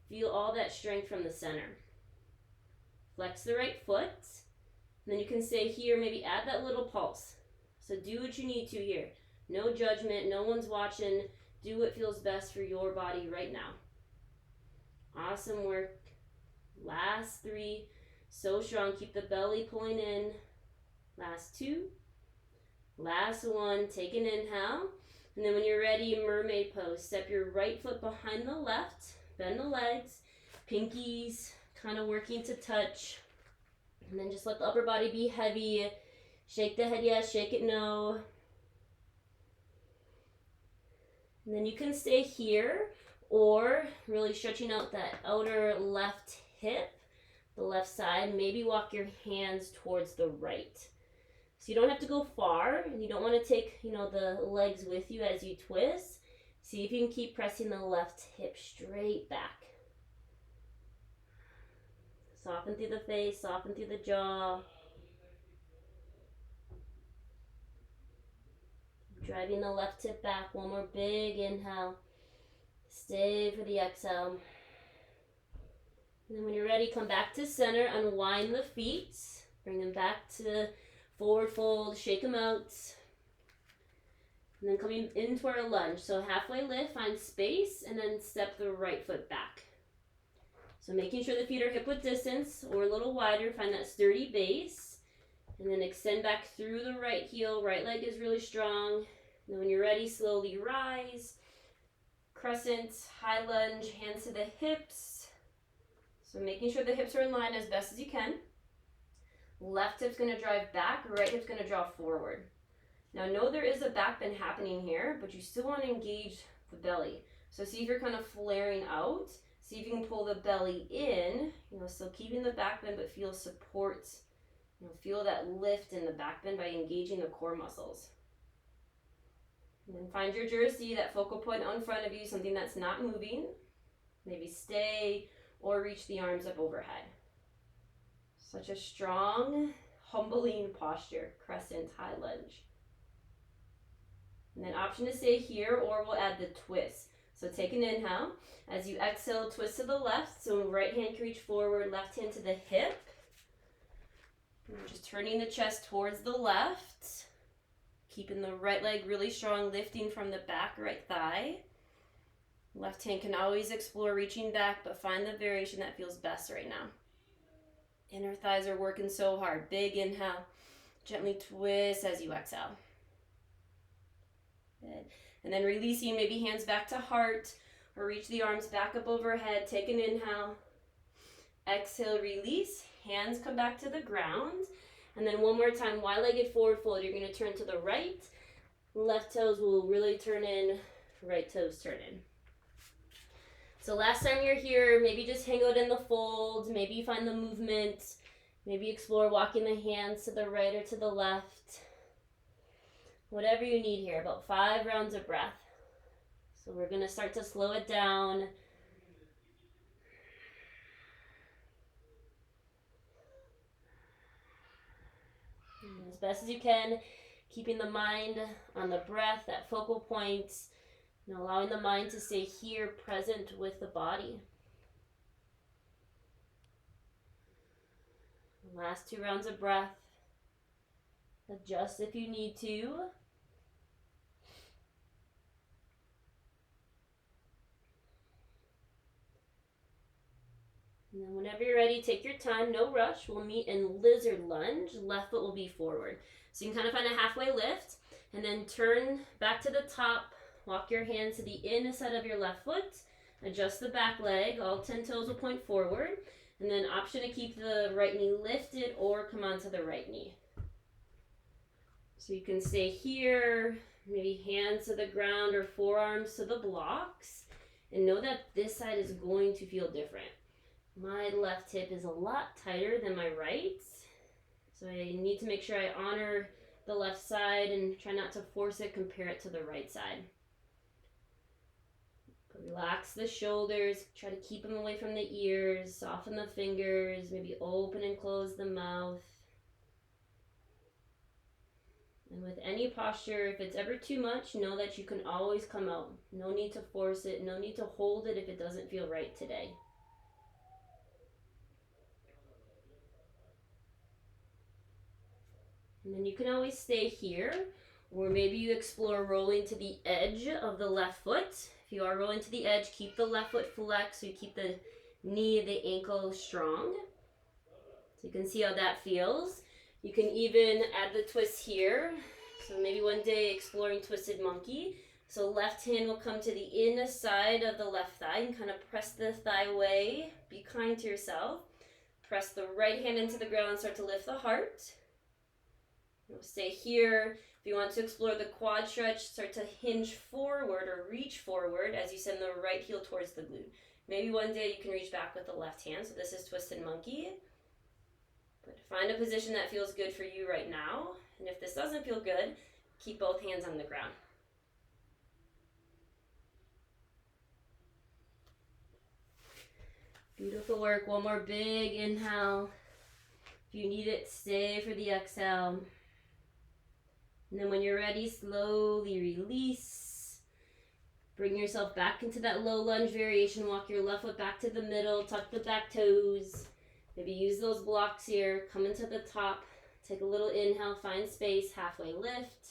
feel all that strength from the center. Flex the right foot, and then you can stay here, maybe add that little pulse. So do what you need to here. No judgment, no one's watching. Do what feels best for your body right now. Awesome work. Last 3, so strong. Keep the belly pulling in. Last 2. Last 1, take an inhale. And then when you're ready, Mermaid Pose. Step your right foot behind the left. Bend the legs. Pinkies kind of working to touch. And then just let the upper body be heavy. Shake the head yes, shake it no. And then you can stay here or really stretching out that outer left hip, the left side. Maybe walk your hands towards the right. So you don't have to go far, and you don't want to take, the legs with you as you twist. See if you can keep pressing the left hip straight back. Soften through the face, soften through the jaw. Driving the left hip back. One more big inhale. Stay for the exhale. And then when you're ready, come back to center. Unwind the feet. Bring them back to forward fold. Shake them out. And then coming into our lunge. So halfway lift, find space, and then step the right foot back. So making sure the feet are hip width distance or a little wider. Find that sturdy base. And then extend back through the right heel. Right leg is really strong. And when you're ready, slowly rise. Crescent, high lunge, hands to the hips. So making sure the hips are in line as best as you can. Left hip's going to drive back. Right hip's going to draw forward. Now know there is a back bend happening here, but you still want to engage the belly. So see if you're kind of flaring out. See if you can pull the belly in, still keeping the back bend, but feel support. Feel that lift in the back bend by engaging the core muscles. And then find your jersey, that focal point on front of you, something that's not moving. Maybe stay or reach the arms up overhead. Such a strong, humbling posture. Crescent, high lunge. And then option to stay here, or we'll add the twist. So take an inhale. As you exhale, twist to the left. So right hand can reach forward, left hand to the hip. And just turning the chest towards the left. Keeping the right leg really strong, lifting from the back right thigh. Left hand can always explore reaching back, but find the variation that feels best right now. Inner thighs are working so hard. Big inhale. Gently twist as you exhale. Good. And then releasing, maybe hands back to heart, or reach the arms back up overhead. Take an inhale. Exhale, release. Hands come back to the ground. And then one more time, wide-legged forward fold. You're going to turn to the right. Left toes will really turn in. Right toes turn in. So last time you're here, maybe just hang out in the fold. Maybe you find the movement. Maybe explore walking the hands to the right or to the left. Whatever you need here, about 5 rounds of breath. So we're going to start to slow it down. And as best as you can, keeping the mind on the breath, that focal point, allowing the mind to stay here, present with the body. Last 2 rounds of breath. Adjust if you need to. And then whenever you're ready, take your time, no rush. We'll meet in lizard lunge. Left foot will be forward. So you can kind of find a halfway lift, and then turn back to the top. Walk your hands to the inside of your left foot. Adjust the back leg. All 10 toes will point forward. And then option to keep the right knee lifted or come onto the right knee. So you can stay here, maybe hands to the ground or forearms to the blocks. And know that this side is going to feel different. My left hip is a lot tighter than my right. So I need to make sure I honor the left side and try not to force it, compare it to the right side. Relax the shoulders, try to keep them away from the ears, soften the fingers, maybe open and close the mouth. And with any posture, if it's ever too much, know that you can always come out. No need to force it, no need to hold it if it doesn't feel right today. And then you can always stay here, or maybe you explore rolling to the edge of the left foot. If you are rolling to the edge, keep the left foot flexed so you keep the knee, the ankle strong. So you can see how that feels. You can even add the twist here. So maybe one day exploring twisted monkey. So left hand will come to the inside of the left thigh and kind of press the thigh away. Be kind to yourself. Press the right hand into the ground and start to lift the heart. You'll stay here. If you want to explore the quad stretch, start to hinge forward or reach forward as you send the right heel towards the glute. Maybe one day you can reach back with the left hand. So this is twisted monkey. But find a position that feels good for you right now. And if this doesn't feel good, keep both hands on the ground. Beautiful work. One more big inhale. If you need it, stay for the exhale. And then when you're ready, slowly release. Bring yourself back into that low lunge variation. Walk your left foot back to the middle. Tuck the back toes. Maybe use those blocks here. Come into the top. Take a little inhale. Find space. Halfway lift.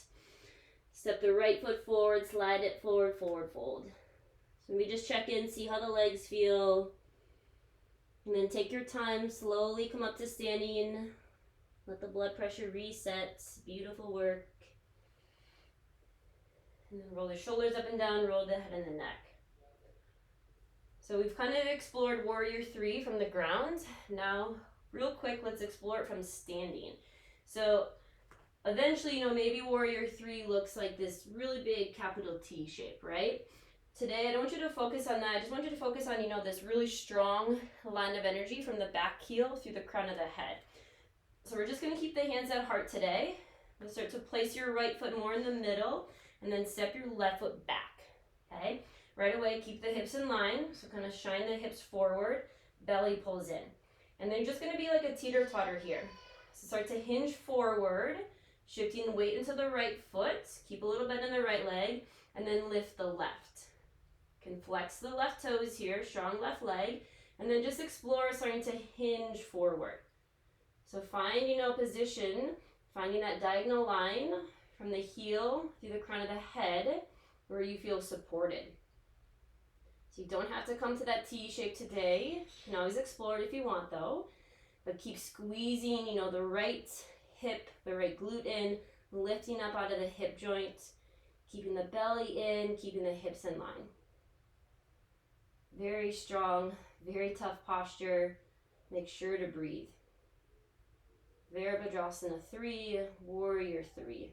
Step the right foot forward. Slide it forward. Forward fold. So maybe just check in. See how the legs feel. And then take your time. Slowly come up to standing. Let the blood pressure reset. Beautiful work. And then roll the shoulders up and down. Roll the head and the neck. So we've kind of explored Warrior 3 from the ground. Now, real quick, let's explore it from standing. So eventually, maybe Warrior 3 looks like this really big capital T shape, right? Today, I don't want you to focus on that. I just want you to focus on, this really strong line of energy from the back heel through the crown of the head. So we're just going to keep the hands at heart today. You'll start to place your right foot more in the middle and then step your left foot back, okay? Right away, keep the hips in line. So kind of shine the hips forward, belly pulls in. And then you're just going to be like a teeter-totter here. So start to hinge forward, shifting weight into the right foot. Keep a little bend in the right leg, and then lift the left. Can flex the left toes here, strong left leg, and then just explore starting to hinge forward. So find, position, finding that diagonal line from the heel through the crown of the head where you feel supported. So you don't have to come to that T shape today. You can always explore it if you want though. But keep squeezing, the right hip, the right glute in, lifting up out of the hip joint, keeping the belly in, keeping the hips in line. Very strong, very tough posture. Make sure to breathe. Virabhadrasana 3, Warrior 3.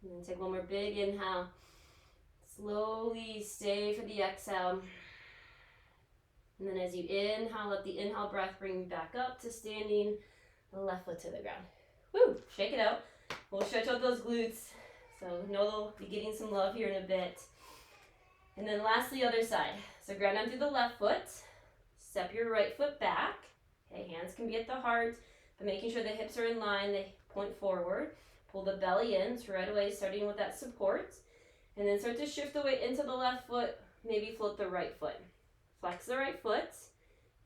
And then take one more big inhale. Slowly stay for the exhale. And then as you inhale, let the inhale breath bring you back up to standing, the left foot to the ground. Woo! Shake it out. We'll stretch out those glutes. So know they'll be getting some love here in a bit. And then lastly, other side. So ground down through the left foot. Step your right foot back. Okay, hands can be at the heart, but making sure the hips are in line, they point forward. Pull the belly in, so right away starting with that support. And then start to shift the weight into the left foot, maybe float the right foot. Flex the right foot,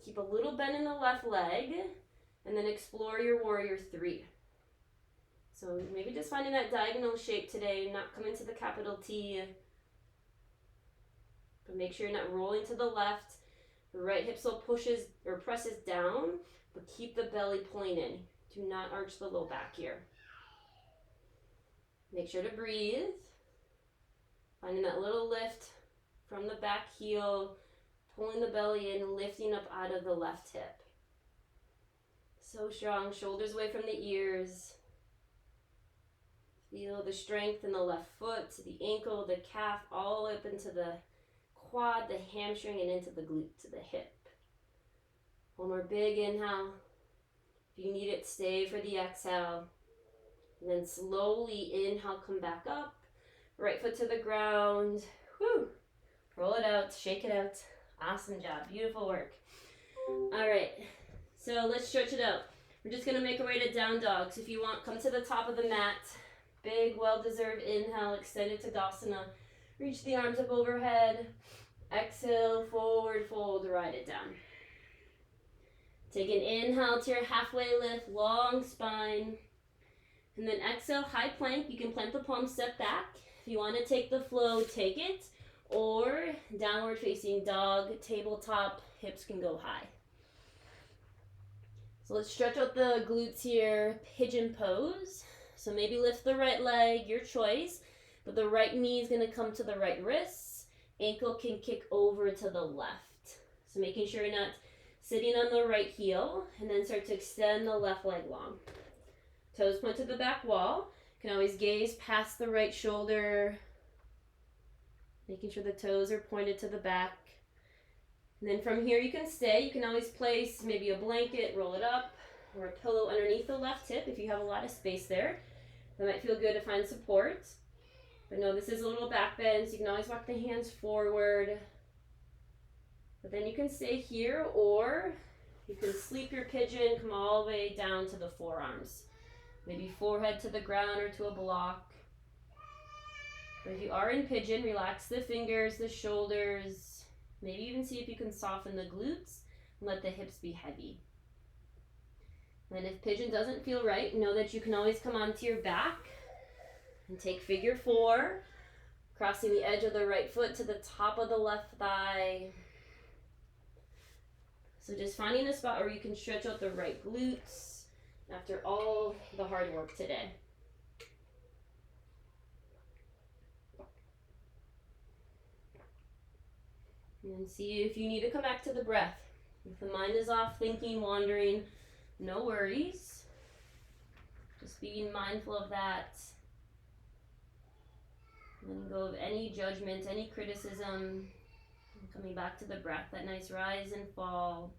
keep a little bend in the left leg, and then explore your Warrior 3. So maybe just finding that diagonal shape today, not coming to the capital T, but make sure you're not rolling to the left. The right hip still pushes or presses down, but keep the belly pulling in. Do not arch the low back here. Make sure to breathe. Finding that little lift from the back heel, pulling the belly in, lifting up out of the left hip. So strong, shoulders away from the ears. Feel the strength in the left foot, the ankle, the calf, all up into the quad, the hamstring, and into the glute, to the hip. One more big inhale. If you need it, stay for the exhale. And then slowly inhale, come back up. Right foot to the ground. Whew. Roll it out, shake it out. Awesome job, beautiful work. All right, so let's stretch it out. We're just gonna make our way to down dog. So if you want, come to the top of the mat. Big, well-deserved inhale, extended Tadasana. Reach the arms up overhead. Exhale, forward fold, ride it down. Take an inhale to your halfway lift, long spine. And then exhale, high plank. You can plant the palms, step back. If you want to take the flow, take it. Or downward facing dog, tabletop, hips can go high. So let's stretch out the glutes here, pigeon pose. So maybe lift the right leg, your choice, but the right knee is going to come to the right wrist. Ankle can kick over to the left. So making sure you're not sitting on the right heel, and then start to extend the left leg long. Toes point to the back wall. You can always gaze past the right shoulder, making sure the toes are pointed to the back. And then from here you can stay. You can always place maybe a blanket, roll it up, or a pillow underneath the left hip if you have a lot of space there. That might feel good to find support. But no, this is a little back bend, so you can always walk the hands forward. But then you can stay here, or you can sleep your pigeon, come all the way down to the forearms. Maybe forehead to the ground or to a block. But if you are in pigeon, relax the fingers, the shoulders. Maybe even see if you can soften the glutes and let the hips be heavy. And if pigeon doesn't feel right, know that you can always come onto your back and take figure four, crossing the edge of the right foot to the top of the left thigh. So just finding a spot where you can stretch out the right glutes after all the hard work today. And see if you need to come back to the breath. If the mind is off, thinking, wandering, no worries. Just being mindful of that. Letting go of any judgment, any criticism. And coming back to the breath, that nice rise and fall.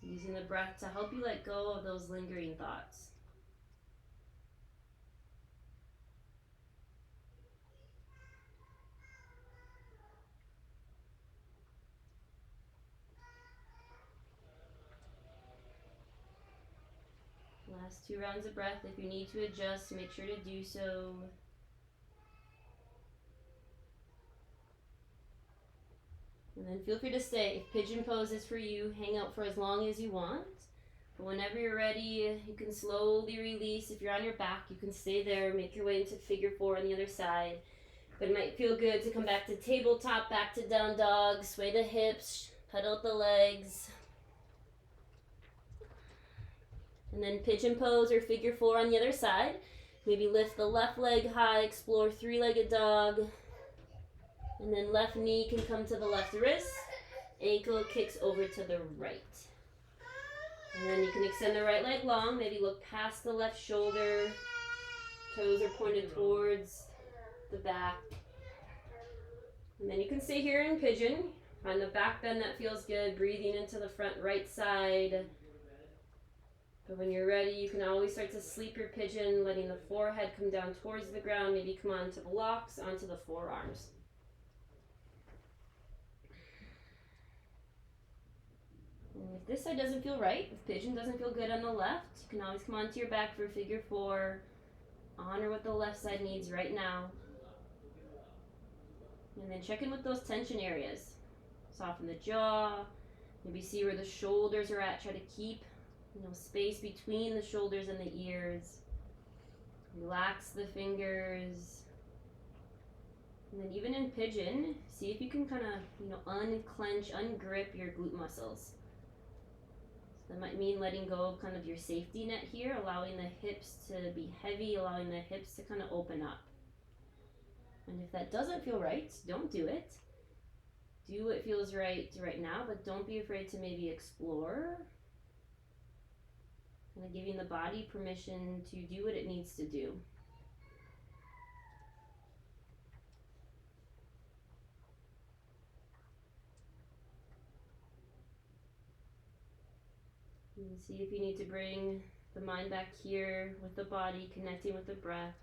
Using the breath to help you let go of those lingering thoughts. Last 2 rounds of breath. If you need to adjust, make sure to do so. And then feel free to stay. If pigeon pose is for you, hang out for as long as you want. But whenever you're ready, you can slowly release. If you're on your back, you can stay there, make your way into figure four on the other side. But it might feel good to come back to tabletop, back to down dog, sway the hips, pedal out the legs. And then pigeon pose or figure four on the other side. Maybe lift the left leg high, explore three-legged dog. And then left knee can come to the left wrist. Ankle kicks over to the right. And then you can extend the right leg long. Maybe look past the left shoulder. Toes are pointed towards the back. And then you can stay here in pigeon. Find the back bend that feels good. Breathing into the front right side. But when you're ready, you can always start to sleep your pigeon, letting the forehead come down towards the ground. Maybe come onto blocks, onto the forearms. And if this side doesn't feel right, if pigeon doesn't feel good on the left, you can always come onto your back for figure four. Honor what the left side needs right now. And then check in with those tension areas. Soften the jaw. Maybe see where the shoulders are at. Try to keep space between the shoulders and the ears. Relax the fingers. And then even in pigeon, see if you can kind of, unclench, ungrip your glute muscles. So that might mean letting go of kind of your safety net here, allowing the hips to be heavy, allowing the hips to kind of open up. And if that doesn't feel right, don't do it. Do what feels right now, but don't be afraid to maybe explore. Kind of giving the body permission to do what it needs to do. And see if you need to bring the mind back here with the body, connecting with the breath.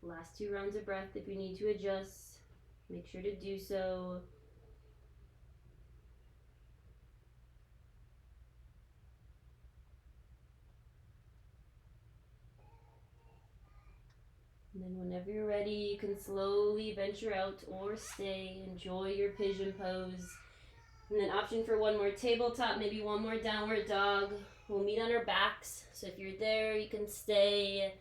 Last 2 rounds of breath. If you need to adjust, make sure to do so. And then whenever you're ready, you can slowly venture out or stay. Enjoy your pigeon pose. And then option for one more tabletop, maybe one more downward dog. We'll meet on our backs. So if you're there, you can stay.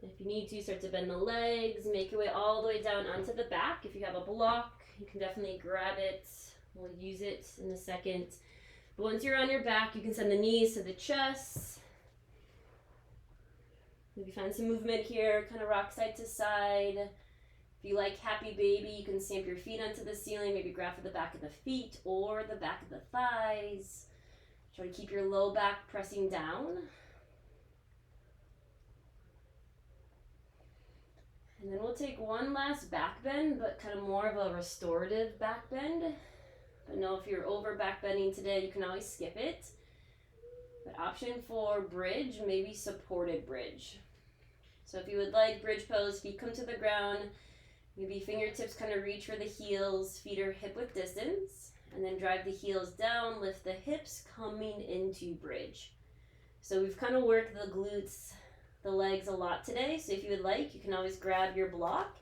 If you need to, start to bend the legs. Make your way all the way down onto the back. If you have a block, you can definitely grab it. We'll use it in a second. But once you're on your back, you can send the knees to the chest. Maybe find some movement here, kind of rock side to side. If you like happy baby, you can stamp your feet onto the ceiling, maybe grab for the back of the feet or the back of the thighs. Try to keep your low back pressing down. And then we'll take one last back bend, but kind of more of a restorative back bend. But know if you're over back bending today, you can always skip it. But option for bridge, maybe supported bridge. So if you would like bridge pose, feet come to the ground, maybe fingertips kind of reach for the heels, feet are hip width distance, and then drive the heels down, lift the hips, coming into bridge. So we've kind of worked the glutes, the legs a lot today. So if you would like, you can always grab your block,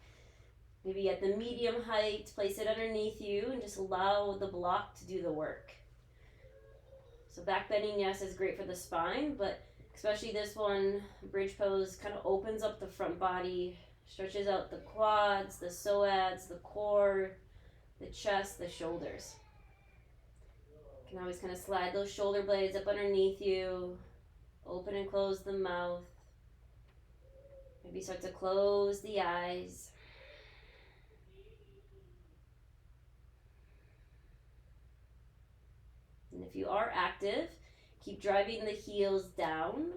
maybe at the medium height, place it underneath you, and just allow the block to do the work. So back bending, yes, is great for the spine, but especially this one, bridge pose, kind of opens up the front body, stretches out the quads, the psoas, the core, the chest, the shoulders. You can always kind of slide those shoulder blades up underneath you, open and close the mouth. Maybe start to close the eyes. And if you are active, keep driving the heels down.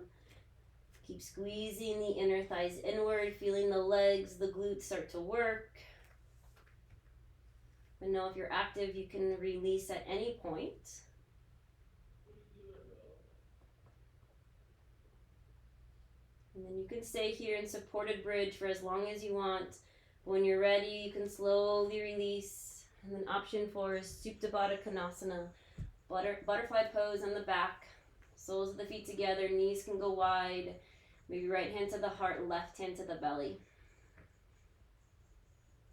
Keep squeezing the inner thighs inward, feeling the legs, the glutes start to work. And know if you're active, you can release at any point. And then you can stay here in supported bridge for as long as you want. When you're ready, you can slowly release. And then option 4 is Supta Baddha Konasana. Butterfly pose on the back, soles of the feet together, knees can go wide, maybe right hand to the heart, left hand to the belly.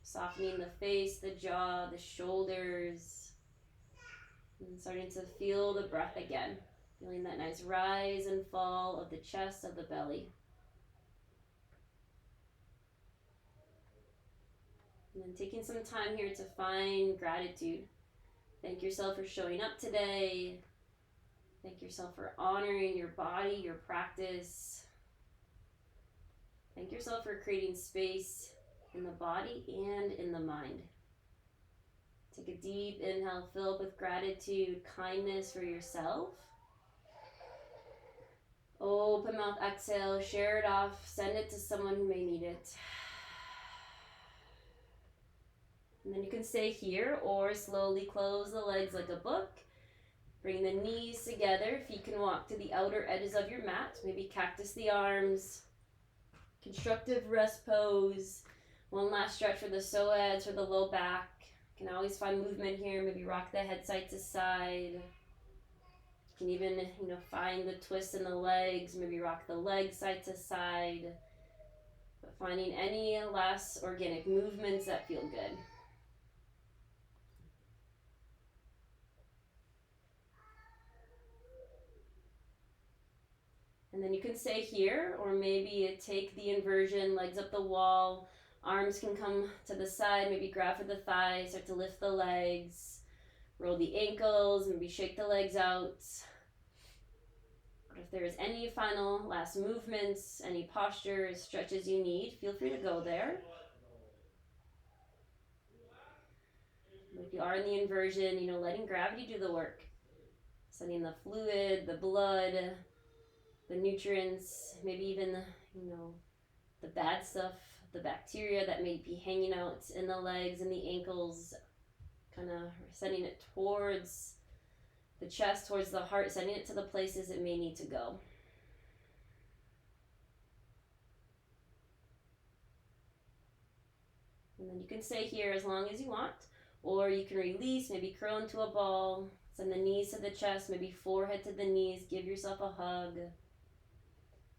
Softening the face, the jaw, the shoulders, and starting to feel the breath again. Feeling that nice rise and fall of the chest, of the belly. And then taking some time here to find gratitude. Thank yourself for showing up today. Thank yourself for honoring your body, your practice. Thank yourself for creating space in the body and in the mind. Take a deep inhale, fill up with gratitude, kindness for yourself. Open mouth, exhale, share it off, send it to someone who may need it. And then you can stay here or slowly close the legs like a book. Bring the knees together. Feet can walk to the outer edges of your mat. Maybe cactus the arms. Constructive rest pose. One last stretch for the psoas, for the low back. You can always find movement here. Maybe rock the head side to side. You can even, find the twist in the legs. Maybe rock the legs side to side. But finding any last organic movements that feel good. And then you can stay here, or maybe take the inversion, legs up the wall, arms can come to the side, maybe grab for the thighs, start to lift the legs, roll the ankles, maybe shake the legs out. Go to if there's any final last movements, any postures, stretches you need, feel free to go there. If you are in the inversion, letting gravity do the work. Sending the fluid, the blood, the nutrients, maybe even, the bad stuff, the bacteria that may be hanging out in the legs and the ankles, kind of sending it towards the chest, towards the heart, sending it to the places it may need to go. And then you can stay here as long as you want, or you can release, maybe curl into a ball, send the knees to the chest, maybe forehead to the knees, give yourself a hug.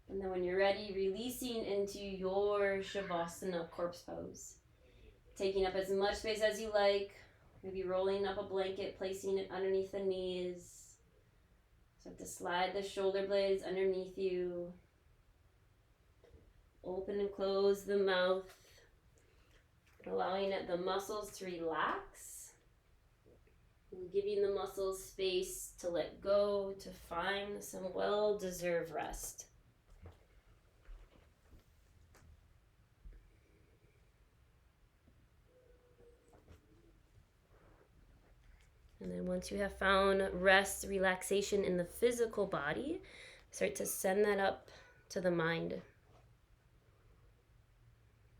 And then when you're ready, releasing into your Shavasana corpse pose. Taking up as much space as you like, maybe rolling up a blanket, placing it underneath the knees. Start to slide the shoulder blades underneath you. Open and close the mouth, allowing the muscles to relax. And giving the muscles space to let go, to find some well-deserved rest. And then once you have found rest, relaxation in the physical body, start to send that up to the mind.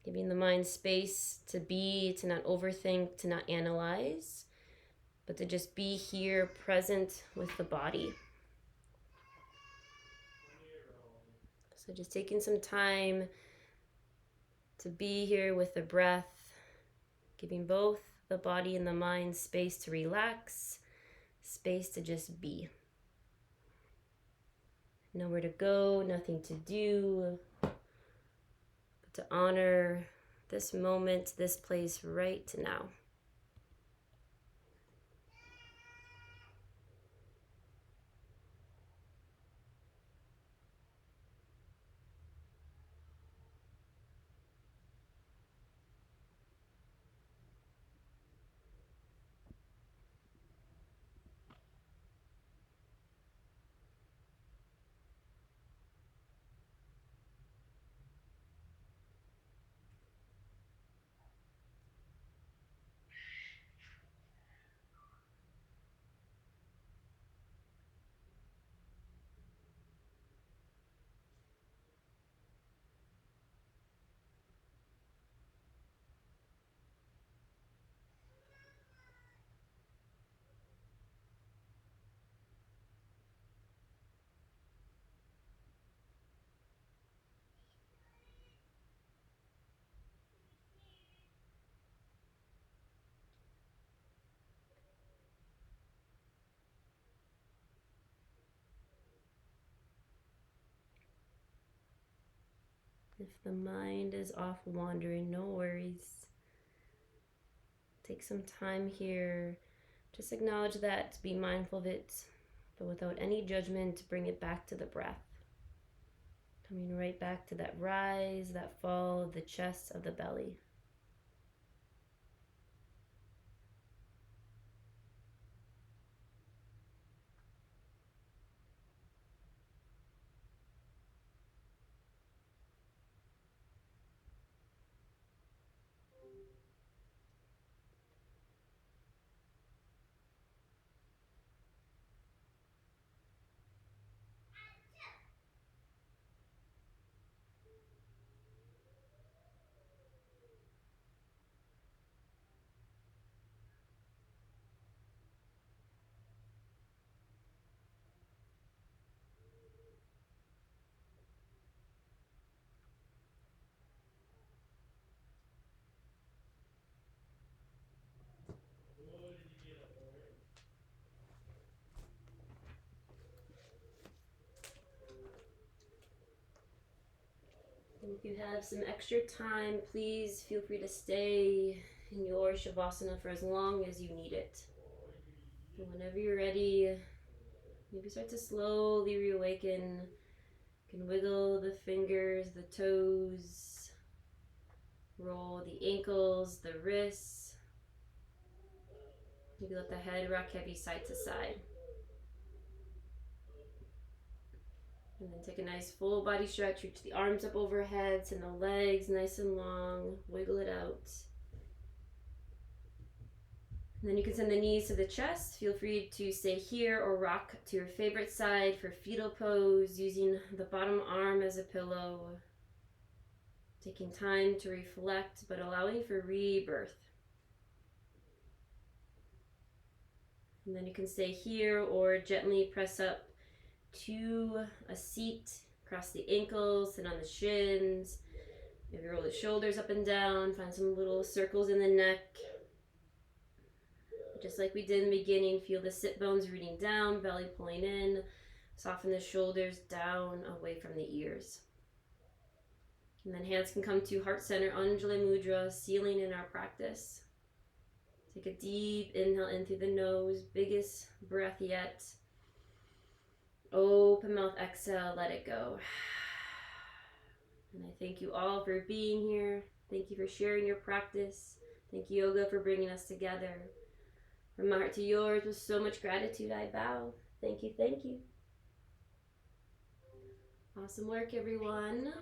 Giving the mind space to be, to not overthink, to not analyze, but to just be here, present with the body. So just taking some time to be here with the breath, giving both the body and the mind space to relax, space to just be. Nowhere to go, nothing to do, but to honor this moment, this place right now. If the mind is off wandering, no worries. Take some time here. Just acknowledge that, be mindful of it, but without any judgment, bring it back to the breath. Coming right back to that rise, that fall of the chest, of the belly. If you have some extra time, please feel free to stay in your Shavasana for as long as you need it. And whenever you're ready, maybe start to slowly reawaken. You can wiggle the fingers, the toes, roll the ankles, the wrists. Maybe let the head rock heavy side to side. And then take a nice full body stretch. Reach the arms up overhead, send the legs nice and long. Wiggle it out. And then you can send the knees to the chest. Feel free to stay here or rock to your favorite side for fetal pose, using the bottom arm as a pillow. Taking time to reflect, but allowing for rebirth. And then you can stay here or gently press up to a seat. Cross the ankles, sit on the shins. Maybe roll the shoulders up and down. Find some little circles in the neck. Just like we did in the beginning, feel the sit bones rooting down, belly pulling in. Soften the shoulders down, away from the ears. And then hands can come to heart center, Anjali Mudra, sealing in our practice. Take a deep inhale in through the nose, biggest breath yet. Open mouth, exhale, let it go. And I thank you all for being here. Thank you for sharing your practice. Thank you, yoga, for bringing us together. From my heart to yours, with so much gratitude, I bow. Thank you, thank you. Awesome work, everyone.